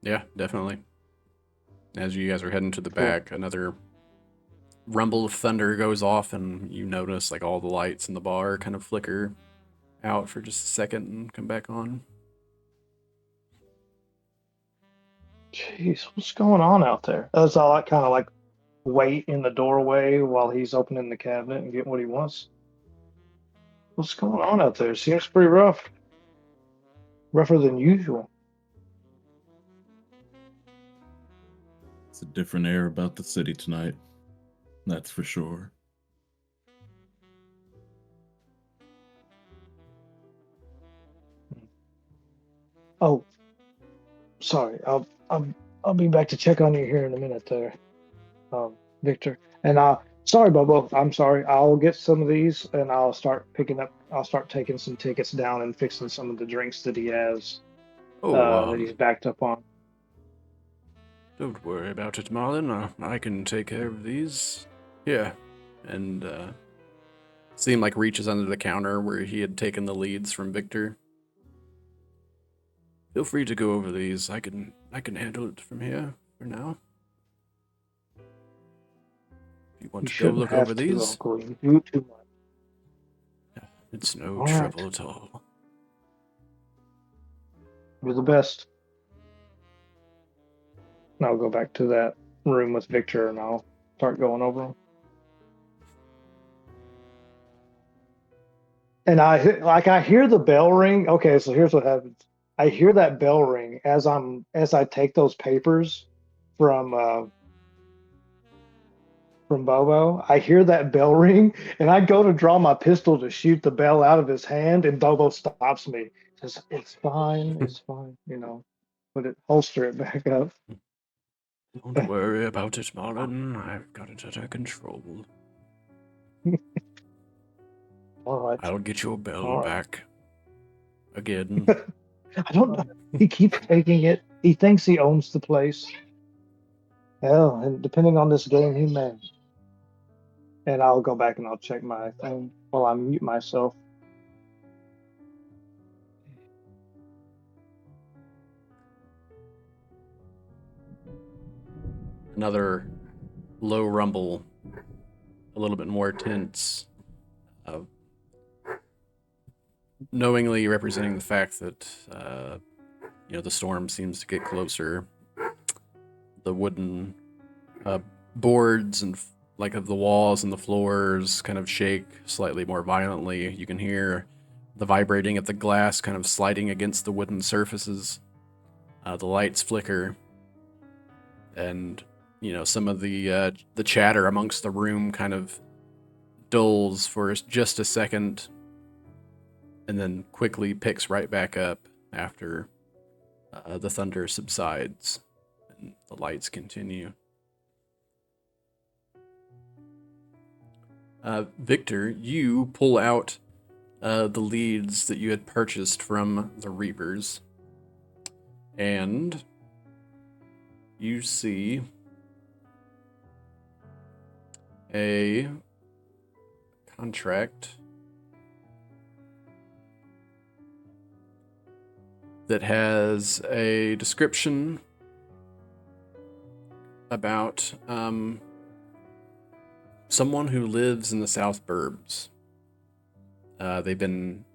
Yeah, definitely. As you guys are heading to the Cool. back, another rumble of thunder goes off, and you notice like all the lights in the bar kind of flicker out for just a second and come back on. Jeez, what's going on out there? That's all I kind of like wait in the doorway while he's opening the cabinet and getting what he wants. What's going on out there? Seems pretty rough. Rougher than usual. It's a different air about the city tonight. That's for sure. Oh, sorry. I'll be back to check on you here in a minute there, Victor. And sorry, Bobo. I'm sorry. I'll get some of these and I'll start taking some tickets down and fixing some of the drinks that he has that he's backed up on. Don't worry about it, Marlon. I can take care of these. Here. And Seem like reaches under the counter where he had taken the leads from Victor. Feel free to go over these. I can handle it from here for now. If you want You to go shouldn't look have over to, these, Uncle. You do too much. it's no All trouble right. at all. You're the best. And I'll go back to that room with Victor and I'll start going over them. And I hear the bell ring. Okay, so here's what happens. I hear that bell ring as I take those papers from Bobo. I hear that bell ring, and I go to draw my pistol to shoot the bell out of his hand, and Bobo stops me. Says, "It's fine, it's fine," holster it back up. Don't worry about it, Marlon. I've got it under control. All right, I'll get your bell all right. back. Again. I don't know. He keeps taking it. He thinks he owns the place. Hell, and depending on this game, he may. And I'll go back and I'll check my thing while I mute myself. Another low rumble, a little bit more tense, knowingly representing the fact that the storm seems to get closer. The wooden boards and of the walls and the floors kind of shake slightly more violently. You can hear the vibrating of the glass kind of sliding against the wooden surfaces. The lights flicker, and some of the chatter amongst the room kind of dulls for just a second, and then quickly picks right back up after the thunder subsides and the lights continue. Victor, you pull out the leads that you had purchased from the Reapers. And you see a contract that has a description about someone who lives in the South Burbs. They've been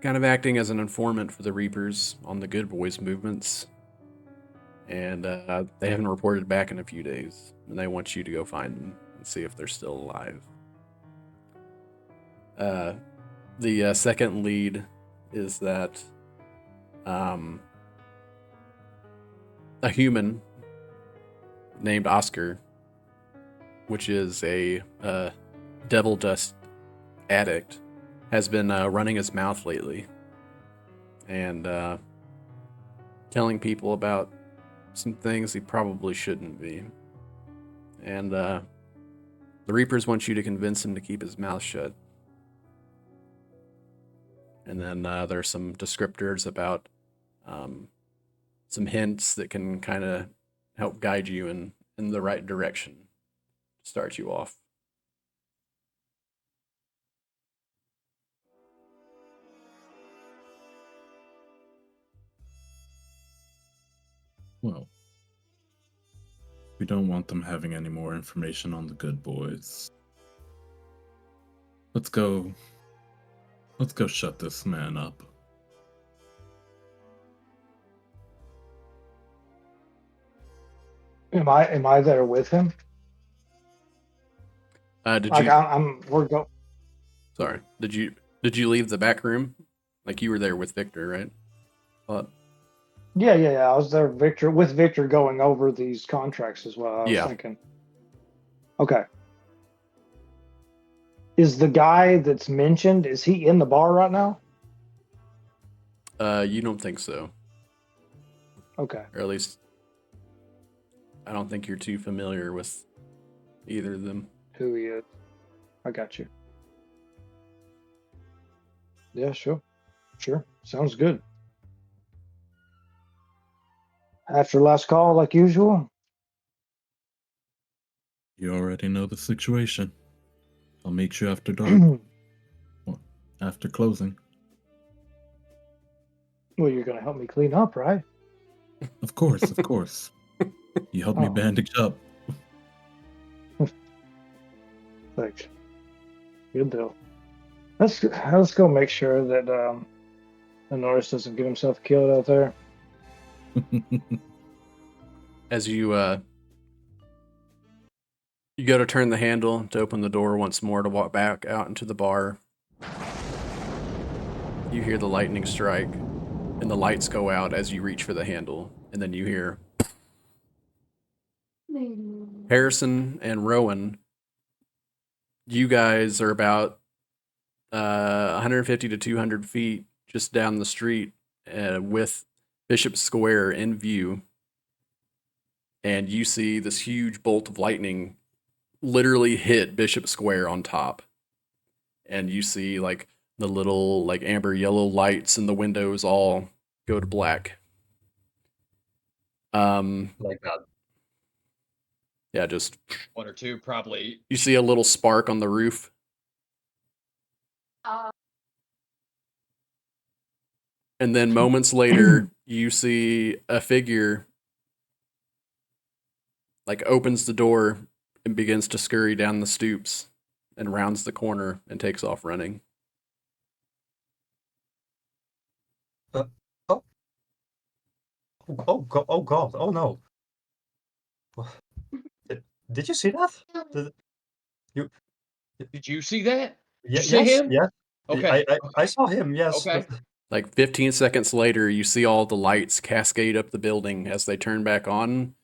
kind of acting as an informant for the Reapers on the Good Boys movements, and they haven't reported back in a few days, and they want you to go find them and see if they're still alive. The second lead is that a human named Oscar, which is a devil dust addict, has been running his mouth lately and telling people about some things he probably shouldn't be. And the Reapers want you to convince him to keep his mouth shut. And then there's some descriptors about some hints that can kind of help guide you in the right direction to start you off. Well, we don't want them having any more information on the Good Boys. Let's go shut this man up. Am I there with him? Sorry. Did you leave the back room? Like you were there with Victor, right? Yeah. I was there, with Victor going over these contracts as well. I was thinking. Okay. Is the guy that's mentioned, is he in the bar right now? You don't think so. Okay. Or at least I don't think you're too familiar with either of them. Who he is. I got you. Yeah, sure. Sounds good. After last call, like usual. You already know the situation. I'll meet you after dark. Or after closing. Well, you're going to help me clean up, right? Of course. You helped me bandage up. Thanks. Good deal. Let's go make sure that Norris doesn't get himself killed out there. As you go to turn the handle to open the door once more to walk back out into the bar, you hear the lightning strike and the lights go out as you reach for the handle, and then you hear Harrison and Rowan. You guys are about 150 to 200 feet just down the street with Bishop Square in view, and you see this huge bolt of lightning literally hit Bishop Square on top, and you see like the little like amber yellow lights in the windows all go to black. Like that. Yeah, just One or two, probably. you see a little spark on the roof. And then moments later, you see a figure like opens the door and begins to scurry down the stoops and rounds the corner and takes off running. Oh God! Oh no! Did you see that? Did you see that? Did you Yes, see him? yeah. Okay. I saw him. Yes. Okay. Like 15 seconds later, you see all the lights cascade up the building as they turn back on.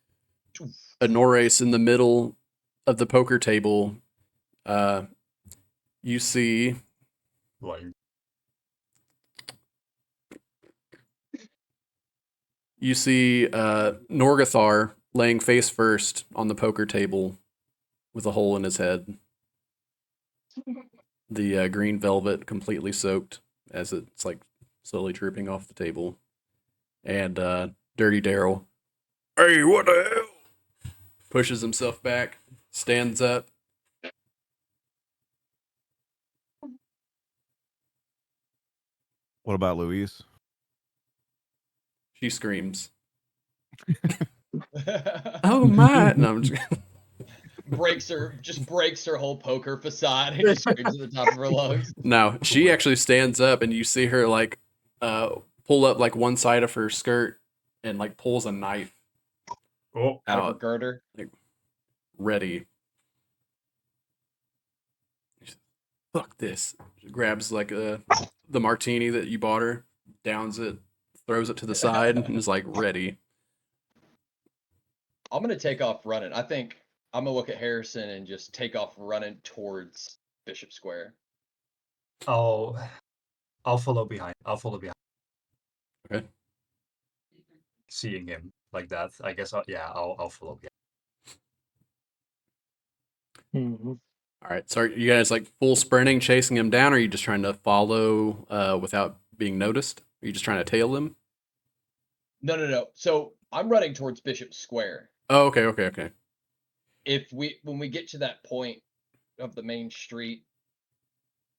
Honores in the middle of the poker table. You see Like Norgathar laying face first on the poker table with a hole in his head. The green velvet completely soaked. as it's like slowly drooping off the table. And Dirty Daryl, hey, what the hell? Pushes himself back, stands up. What about Louise? She screams, "Oh my!" No, I'm just... breaks her whole poker facade and just screams at the top of her lungs. No, she actually stands up, and you see her like pull up like one side of her skirt and like pulls a knife Oh, Out of her out, girder. ready. Fuck this. She grabs like the martini that you bought her, downs it, throws it to the side, and is like ready. I'm gonna take off running. I think I'm gonna look at Harrison and just take off running towards Bishop Square. I'll follow behind. I'll follow behind. Okay. Seeing him like that, I guess. I'll follow behind. Mhm. All right. So are you guys like full sprinting, chasing him down, or are you just trying to follow without being noticed? Are you just trying to tail him? No. So I'm running towards Bishop Square. Oh, okay. When we get to that point of the main street,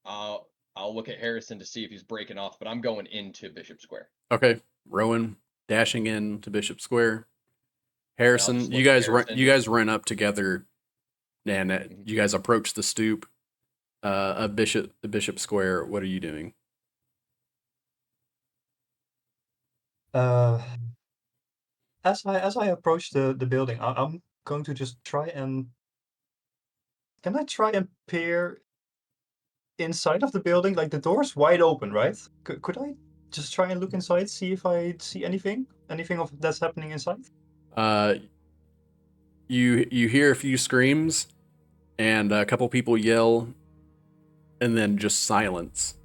I'll look at Harrison to see if he's breaking off, but I'm going into Bishop Square. Okay. Rowan dashing in to Bishop Square. I'll Harrison, just you look at guys Harrison. you guys run up together, and you guys approach the stoop of the Bishop Square. What are you doing? As I approach the building, I'm going to just try and. Can I try and peer inside of the building? Like the door's wide open, right? Could I just try and look inside, see if I see anything of that's happening inside? You hear a few screams, and a couple people yell, and then just silence.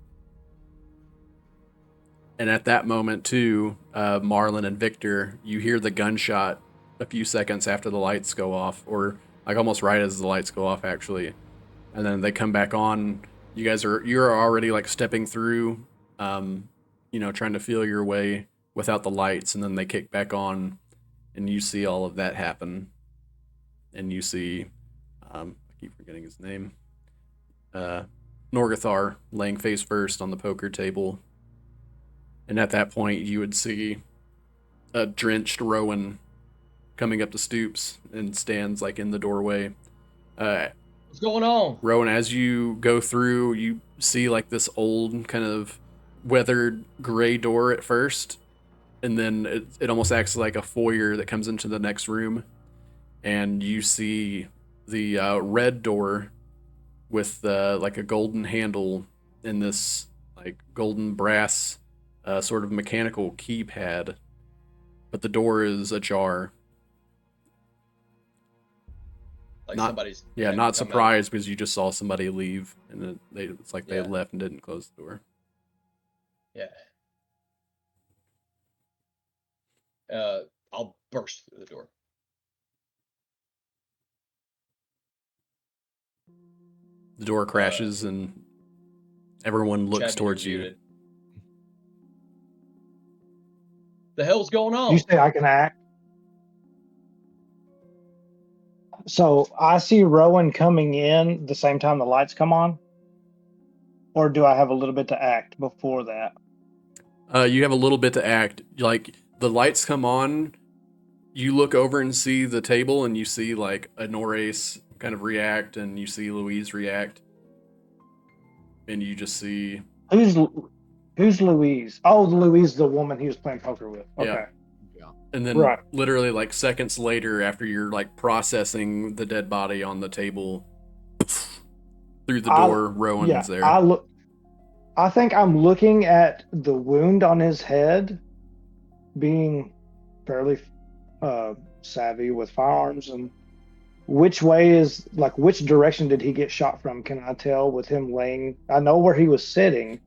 And at that moment, too, Marlon and Victor, you hear the gunshot a few seconds after the lights go off, or like almost right as the lights go off, actually. And then they come back on. You're already like stepping through, trying to feel your way without the lights, and then they kick back on, and you see all of that happen. And you see, I keep forgetting his name, Norgathar laying face first on the poker table. And at that point, you would see a drenched Rowan coming up the stoops and stands like in the doorway. What's going on? Rowan, as you go through, you see like this old kind of weathered gray door at first, and then it almost acts like a foyer that comes into the next room, and you see the red door with like a golden handle and this like golden brass sort of mechanical keypad, but the door is ajar. Like Not- somebody's Yeah, had to not come out. surprised because you just saw somebody leave, and it's like they Yeah. left and didn't close the door. Yeah. I'll burst through the door. The door crashes, and everyone looks Chad, you're towards you. muted. The hell's going on? You say I can act. So I see Rowan coming in the same time the lights come on, or do I have a little bit to act before that? You have a little bit to act. Like the lights come on, you look over and see the table, and you see like Honorace kind of react, and you see Louise react, and you just see Who's Louise? Oh, Louise, the woman he was playing poker with. Yeah. Okay. And then Right. literally like seconds later, after you're like processing the dead body on the table, through the door, Rowan's there. I think I'm looking at the wound on his head, being fairly savvy with firearms, and which direction did he get shot from? Can I tell with him laying? I know where he was sitting.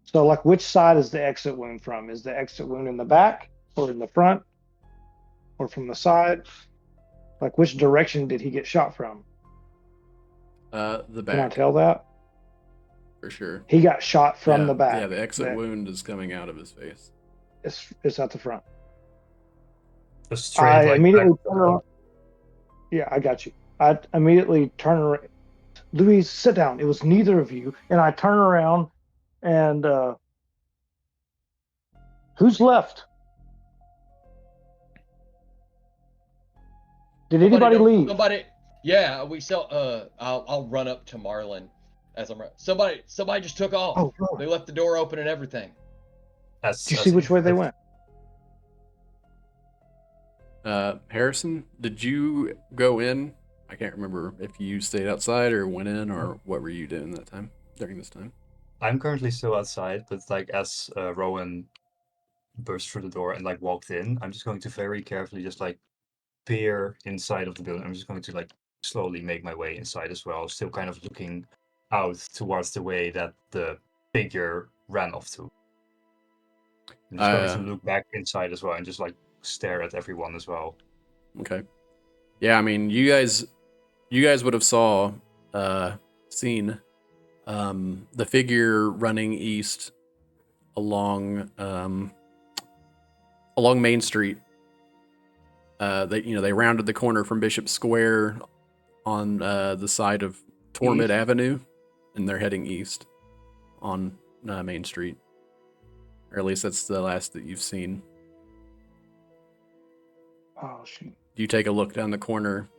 So like which side is the exit wound from? Is the exit wound in the back or in the front or from the side? Like which direction did he get shot from? The Can I back. tell that? for sure. He got shot from Yeah, the back. Yeah, the exit That- wound is coming out of his face. It's at the front. Just straight I like immediately back- turn around. Yeah, I got you. I immediately turn around. Louise, sit down. It was neither of you. And I turn around and who's left? Did anybody leave? Somebody. Yeah, we sell. I'll run up to Marlon as I'm. Somebody just took off. Oh, no. They left the door open and everything. Did you see which way they went? Harrison, did you go in? I can't remember if you stayed outside or went in, or what were you doing during this time? I'm currently still outside, but like as Rowan burst through the door and like walked in, I'm just going to very carefully just like peer inside of the building. I'm just going to like slowly make my way inside as well, still kind of looking out towards the way that the figure ran off to. I'm just going to look back inside as well and just like stare at everyone as well. Okay. Yeah, I mean, you guys would have seen the figure running east along Main Street. They rounded the corner from Bishop Square on the side of Tormid East? Avenue, and they're heading east on Main Street. Or at least that's the last that you've seen. Oh, shoot. You take a look down the corner,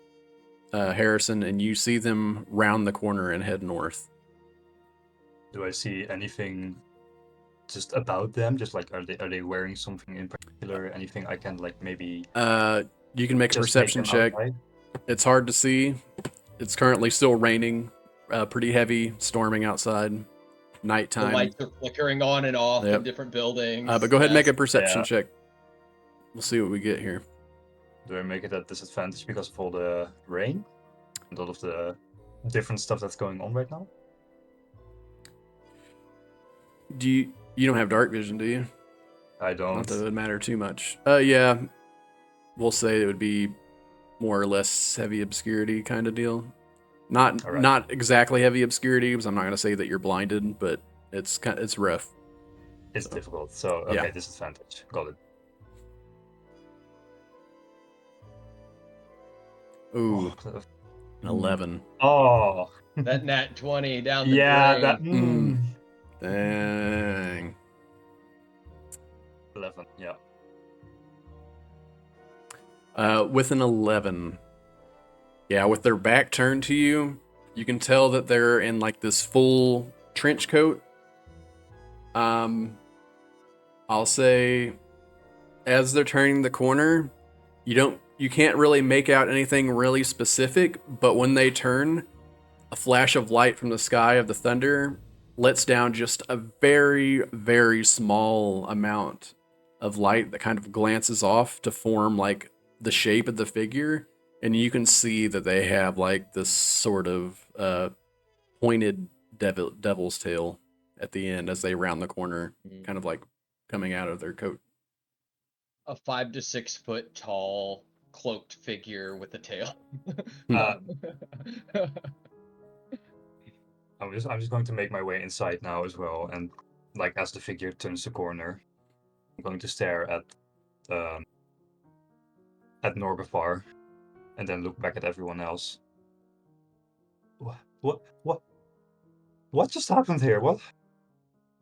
Harrison, and you see them round the corner and head north. Do I see anything just about them? Just like are they wearing something in particular? Anything I can like maybe You can make a just perception make them check. outside? It's hard to see. It's currently still raining, pretty heavy, storming outside. The Nighttime. lights are flickering on and off Yep. in different buildings. But go ahead and make a Yes. perception Yeah. check. We'll see what we get here. Do I make it at disadvantage because of all the rain and all of the different stuff that's going on right now? You don't have dark vision, do you? I don't. Not that it would matter too much. Yeah. We'll say it would be more or less heavy obscurity kind of deal. Not All right. not exactly heavy obscurity, because I'm not gonna say that you're blinded, but it's rough. It's difficult. So okay, Yeah. disadvantage. Got it. Ooh, Oh, an 11. oh. That nat 20 down the Yeah, drain. that Mm. Dang. 11. Yeah. With an 11. Yeah, with their back turned to you, you can tell that they're in like this full trench coat. I'll say as they're turning the corner, you can't really make out anything really specific, but when they turn, a flash of light from the sky of the thunder lets down just a very, very small amount of light that kind of glances off to form like the shape of the figure, and you can see that they have like this sort of pointed devil's tail at the end as they round the corner, kind of like coming out of their coat. A 5 to 6 foot tall cloaked figure with a tail. Uh, I'm just going to make my way inside now as well, and like as the figure turns the corner, I'm going to stare at Norgafar, and then look back at everyone else. What just happened here? What?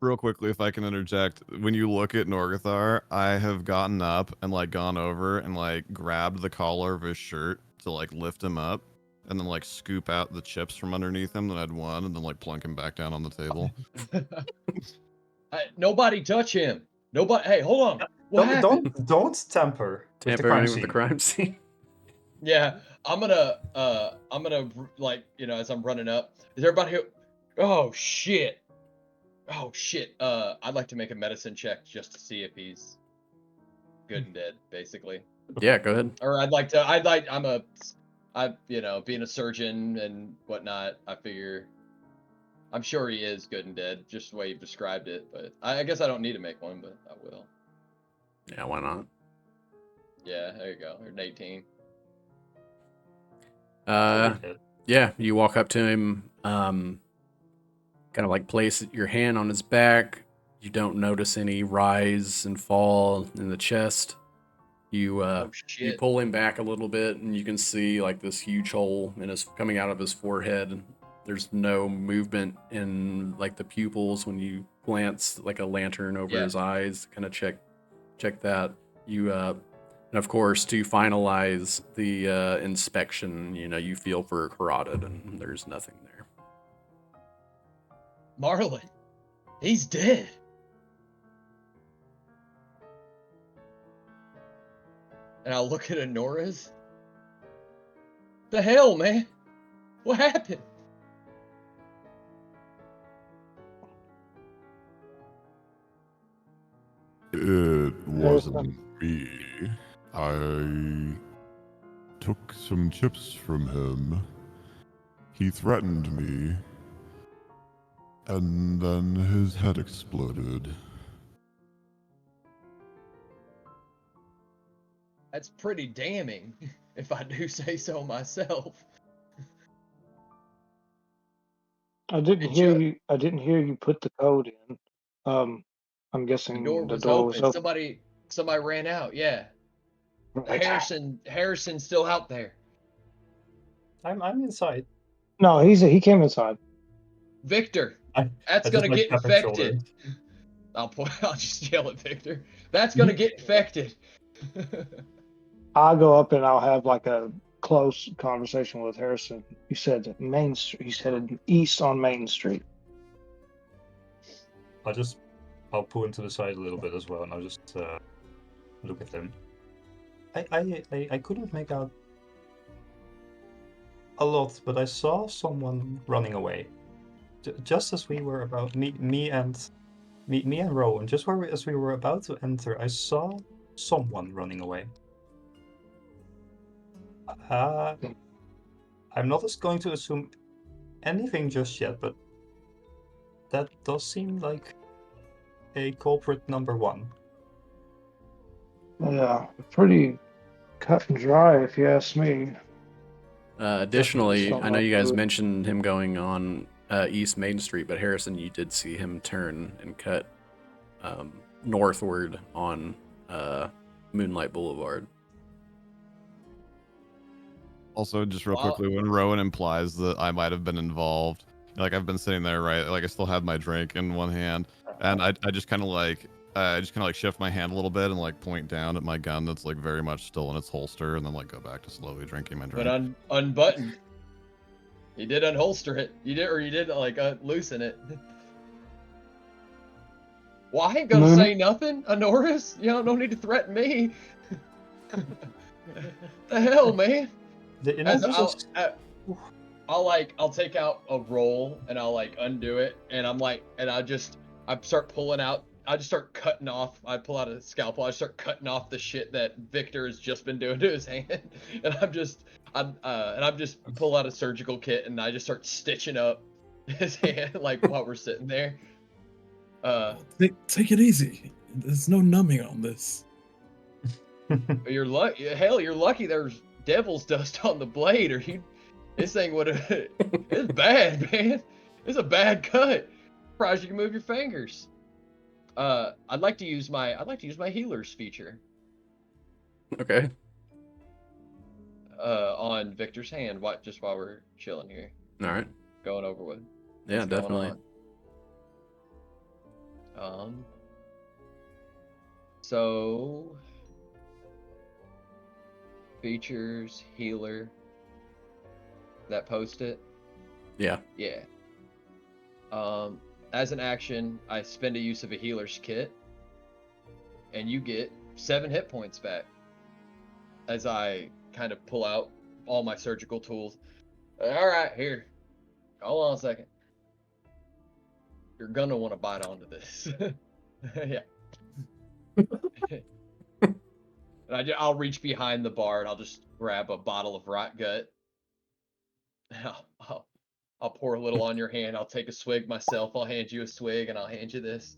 Real quickly, if I can interject, when you look at Norgathar, I have gotten up and like gone over and like grabbed the collar of his shirt to like lift him up, and then like scoop out the chips from underneath him that I'd won, and then like plunk him back down on the table. Nobody touch him. Nobody. Hey, hold on. What happened? Don't tamper with the crime Tampering with the scene. crime scene. Yeah, I'm gonna like, as I'm running up, is everybody here? Oh shit. Oh shit. I'd like to make a medicine check just to see if he's good and dead, basically. Yeah, go ahead. Or being a surgeon and whatnot, I figure I'm sure he is good and dead, just the way you've described it, but I guess I don't need to make one, but I will. Yeah, why not? Yeah, there you go. There's an 18. Yeah, you walk up to him. kind of like place your hand on his back. You don't notice any rise and fall in the chest. You Oh you shit. pull him back a little bit, and you can see like this huge hole in his coming out of his forehead. There's no movement in like the pupils when you glance like a lantern over Yeah. his eyes, kind of check that. You and of course to finalize the inspection, you feel for a carotid, and there's nothing there. Marlon, he's dead. And I'll look at Honora's. The hell, man? What happened? It wasn't me. I took some chips from him. He threatened me. And then his head exploded. That's pretty damning, if I do say so myself. I didn't And hear Joe- you. I didn't hear you put the code in. I'm The guessing door the was door open. was open. Somebody ran out. Yeah, Right. Harrison's still out there. I'm inside. No, he came inside. Victor, I that's just gonna like get tap him shoulder. infected. I'll just yell at Victor. That's gonna get infected. I'll go up and I'll have like a close conversation with Harrison. He said Main Street. He said east on Main Street. I'll pull him to the side a little bit as well, and I'll just look at him. I couldn't make out a lot, but I saw someone running away. Just as we were about me and Rowan, as we were about to enter, I saw someone running away. I'm not just going to assume anything just yet, but that does seem like a culprit number one. Yeah, pretty cut and dry, if you ask me. Additionally, Definitely I know you guys something. mentioned him going on East Main Street, but Harrison, you did see him turn and cut northward on Moonlight Boulevard. Also, just real Wow. quickly, when Rowan implies that I might have been involved, like I've been sitting there, right? Like I still had my drink in one hand, and I just kind of like shift my hand a little bit and like point down at my gun that's like very much still in its holster, and then like go back to slowly drinking my drink. But unbuttoned. You did unholster it. You did like loosen it. Well, I ain't gonna say nothing, Honoris. You know, no need to threaten me. The hell, man. I'll take out a roll and I'll like undo it, and I start pulling out. I just start cutting off. I pull out a scalpel. I start cutting off the shit that Victor has just been doing to his hand, and I'm just pull out a surgical kit and I just start stitching up his hand like while we're sitting there. Take it easy. There's no numbing on this. You're lucky. Hell, you're lucky. There's devil's dust on the blade, or this thing would have. It's bad, man. It's a bad cut. Surprised you can move your fingers. I'd like to use my healer's feature. Okay. On Victor's hand, just while we're chilling here. All right. Going over with. Yeah, definitely. So features, healer. That post-it? Yeah. Yeah. As an action, I spend a use of a healer's kit, and you get 7 hit points back. As I kind of pull out all my surgical tools. All right, here. Hold on a second. You're gonna want to bite onto this. Yeah. And I'll reach behind the bar and I'll just grab a bottle of rot gut. I'll pour a little on your hand. I'll take a swig myself. I'll hand you a swig and I'll hand you this.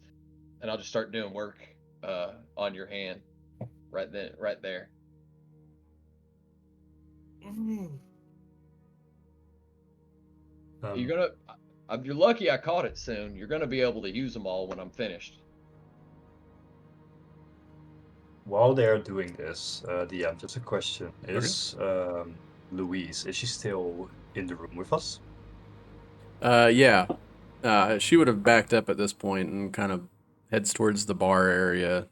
And I'll just start doing work on your hand right there. You're lucky I caught it soon. You're gonna be able to use them all when I'm finished. While they're doing this, DM, just a question. Is Louise, is she still in the room with us? Yeah. She would have backed up at this point and kind of heads towards the bar area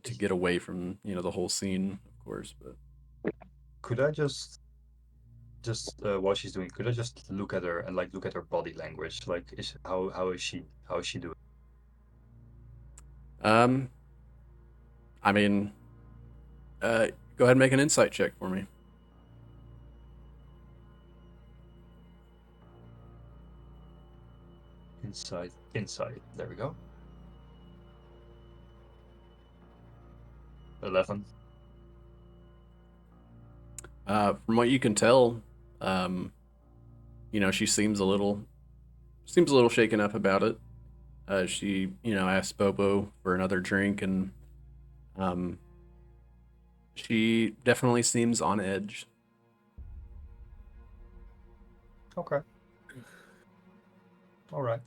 to get away from, the whole scene, of course. But Could I just while she's doing, could I just look at her and like look at her body language? Like, how is she doing? I mean, go ahead and make an insight check for me. Insight. There we go. 11. From what you can tell, she seems a little shaken up about it. She, asked Bobo for another drink, and she definitely seems on edge. Okay. All right.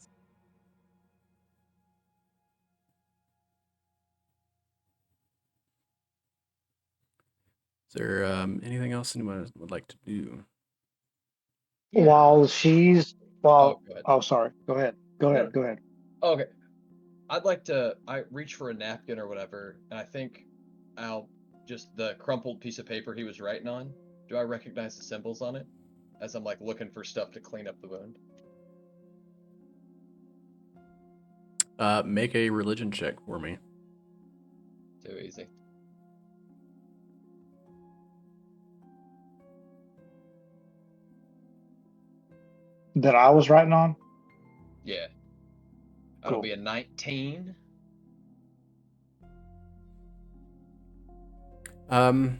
Is there anything else anyone would like to do? While she's Oh, go ahead. oh, sorry. Go ahead. Go No, ahead. Go ahead. Okay. I'd like to. I reach for a napkin or whatever, and I think I'll just the crumpled piece of paper he was writing on. Do I recognize the symbols on it as I'm like looking for stuff to clean up the wound? Make a religion check for me. Too easy. That I was writing on? Yeah. That'll Cool. be a 19. I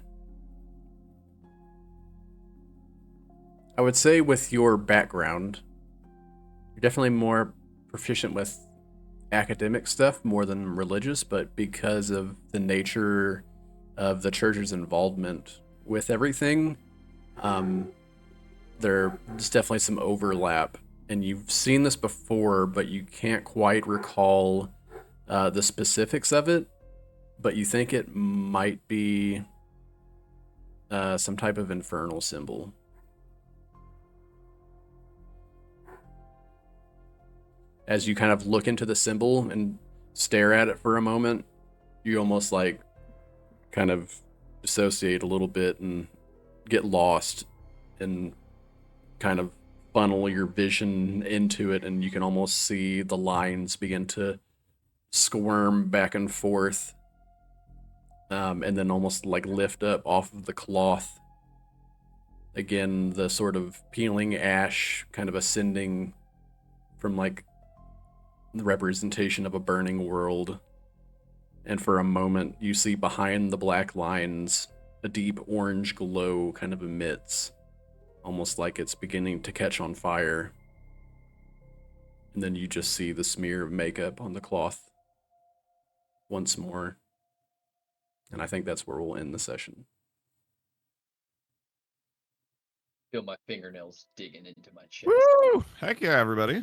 would say with your background, you're definitely more proficient with academic stuff more than religious, but because of the nature of the church's involvement with everything, there's definitely some overlap. And you've seen this before, but you can't quite recall the specifics of it, but you think it might be some type of infernal symbol. As you kind of look into the symbol and stare at it for a moment, you almost like kind of dissociate a little bit and get lost and kind of funnel your vision into it, and you can almost see the lines begin to squirm back and forth, and then almost like lift up off of the cloth. Again, the sort of peeling ash kind of ascending from like the representation of a burning world. And for a moment, you see behind the black lines a deep orange glow kind of emits, almost like it's beginning to catch on fire. And then you just see the smear of makeup on the cloth once more. And I think that's where we'll end the session. Feel my fingernails digging into my chest. Woo! Heck yeah, everybody.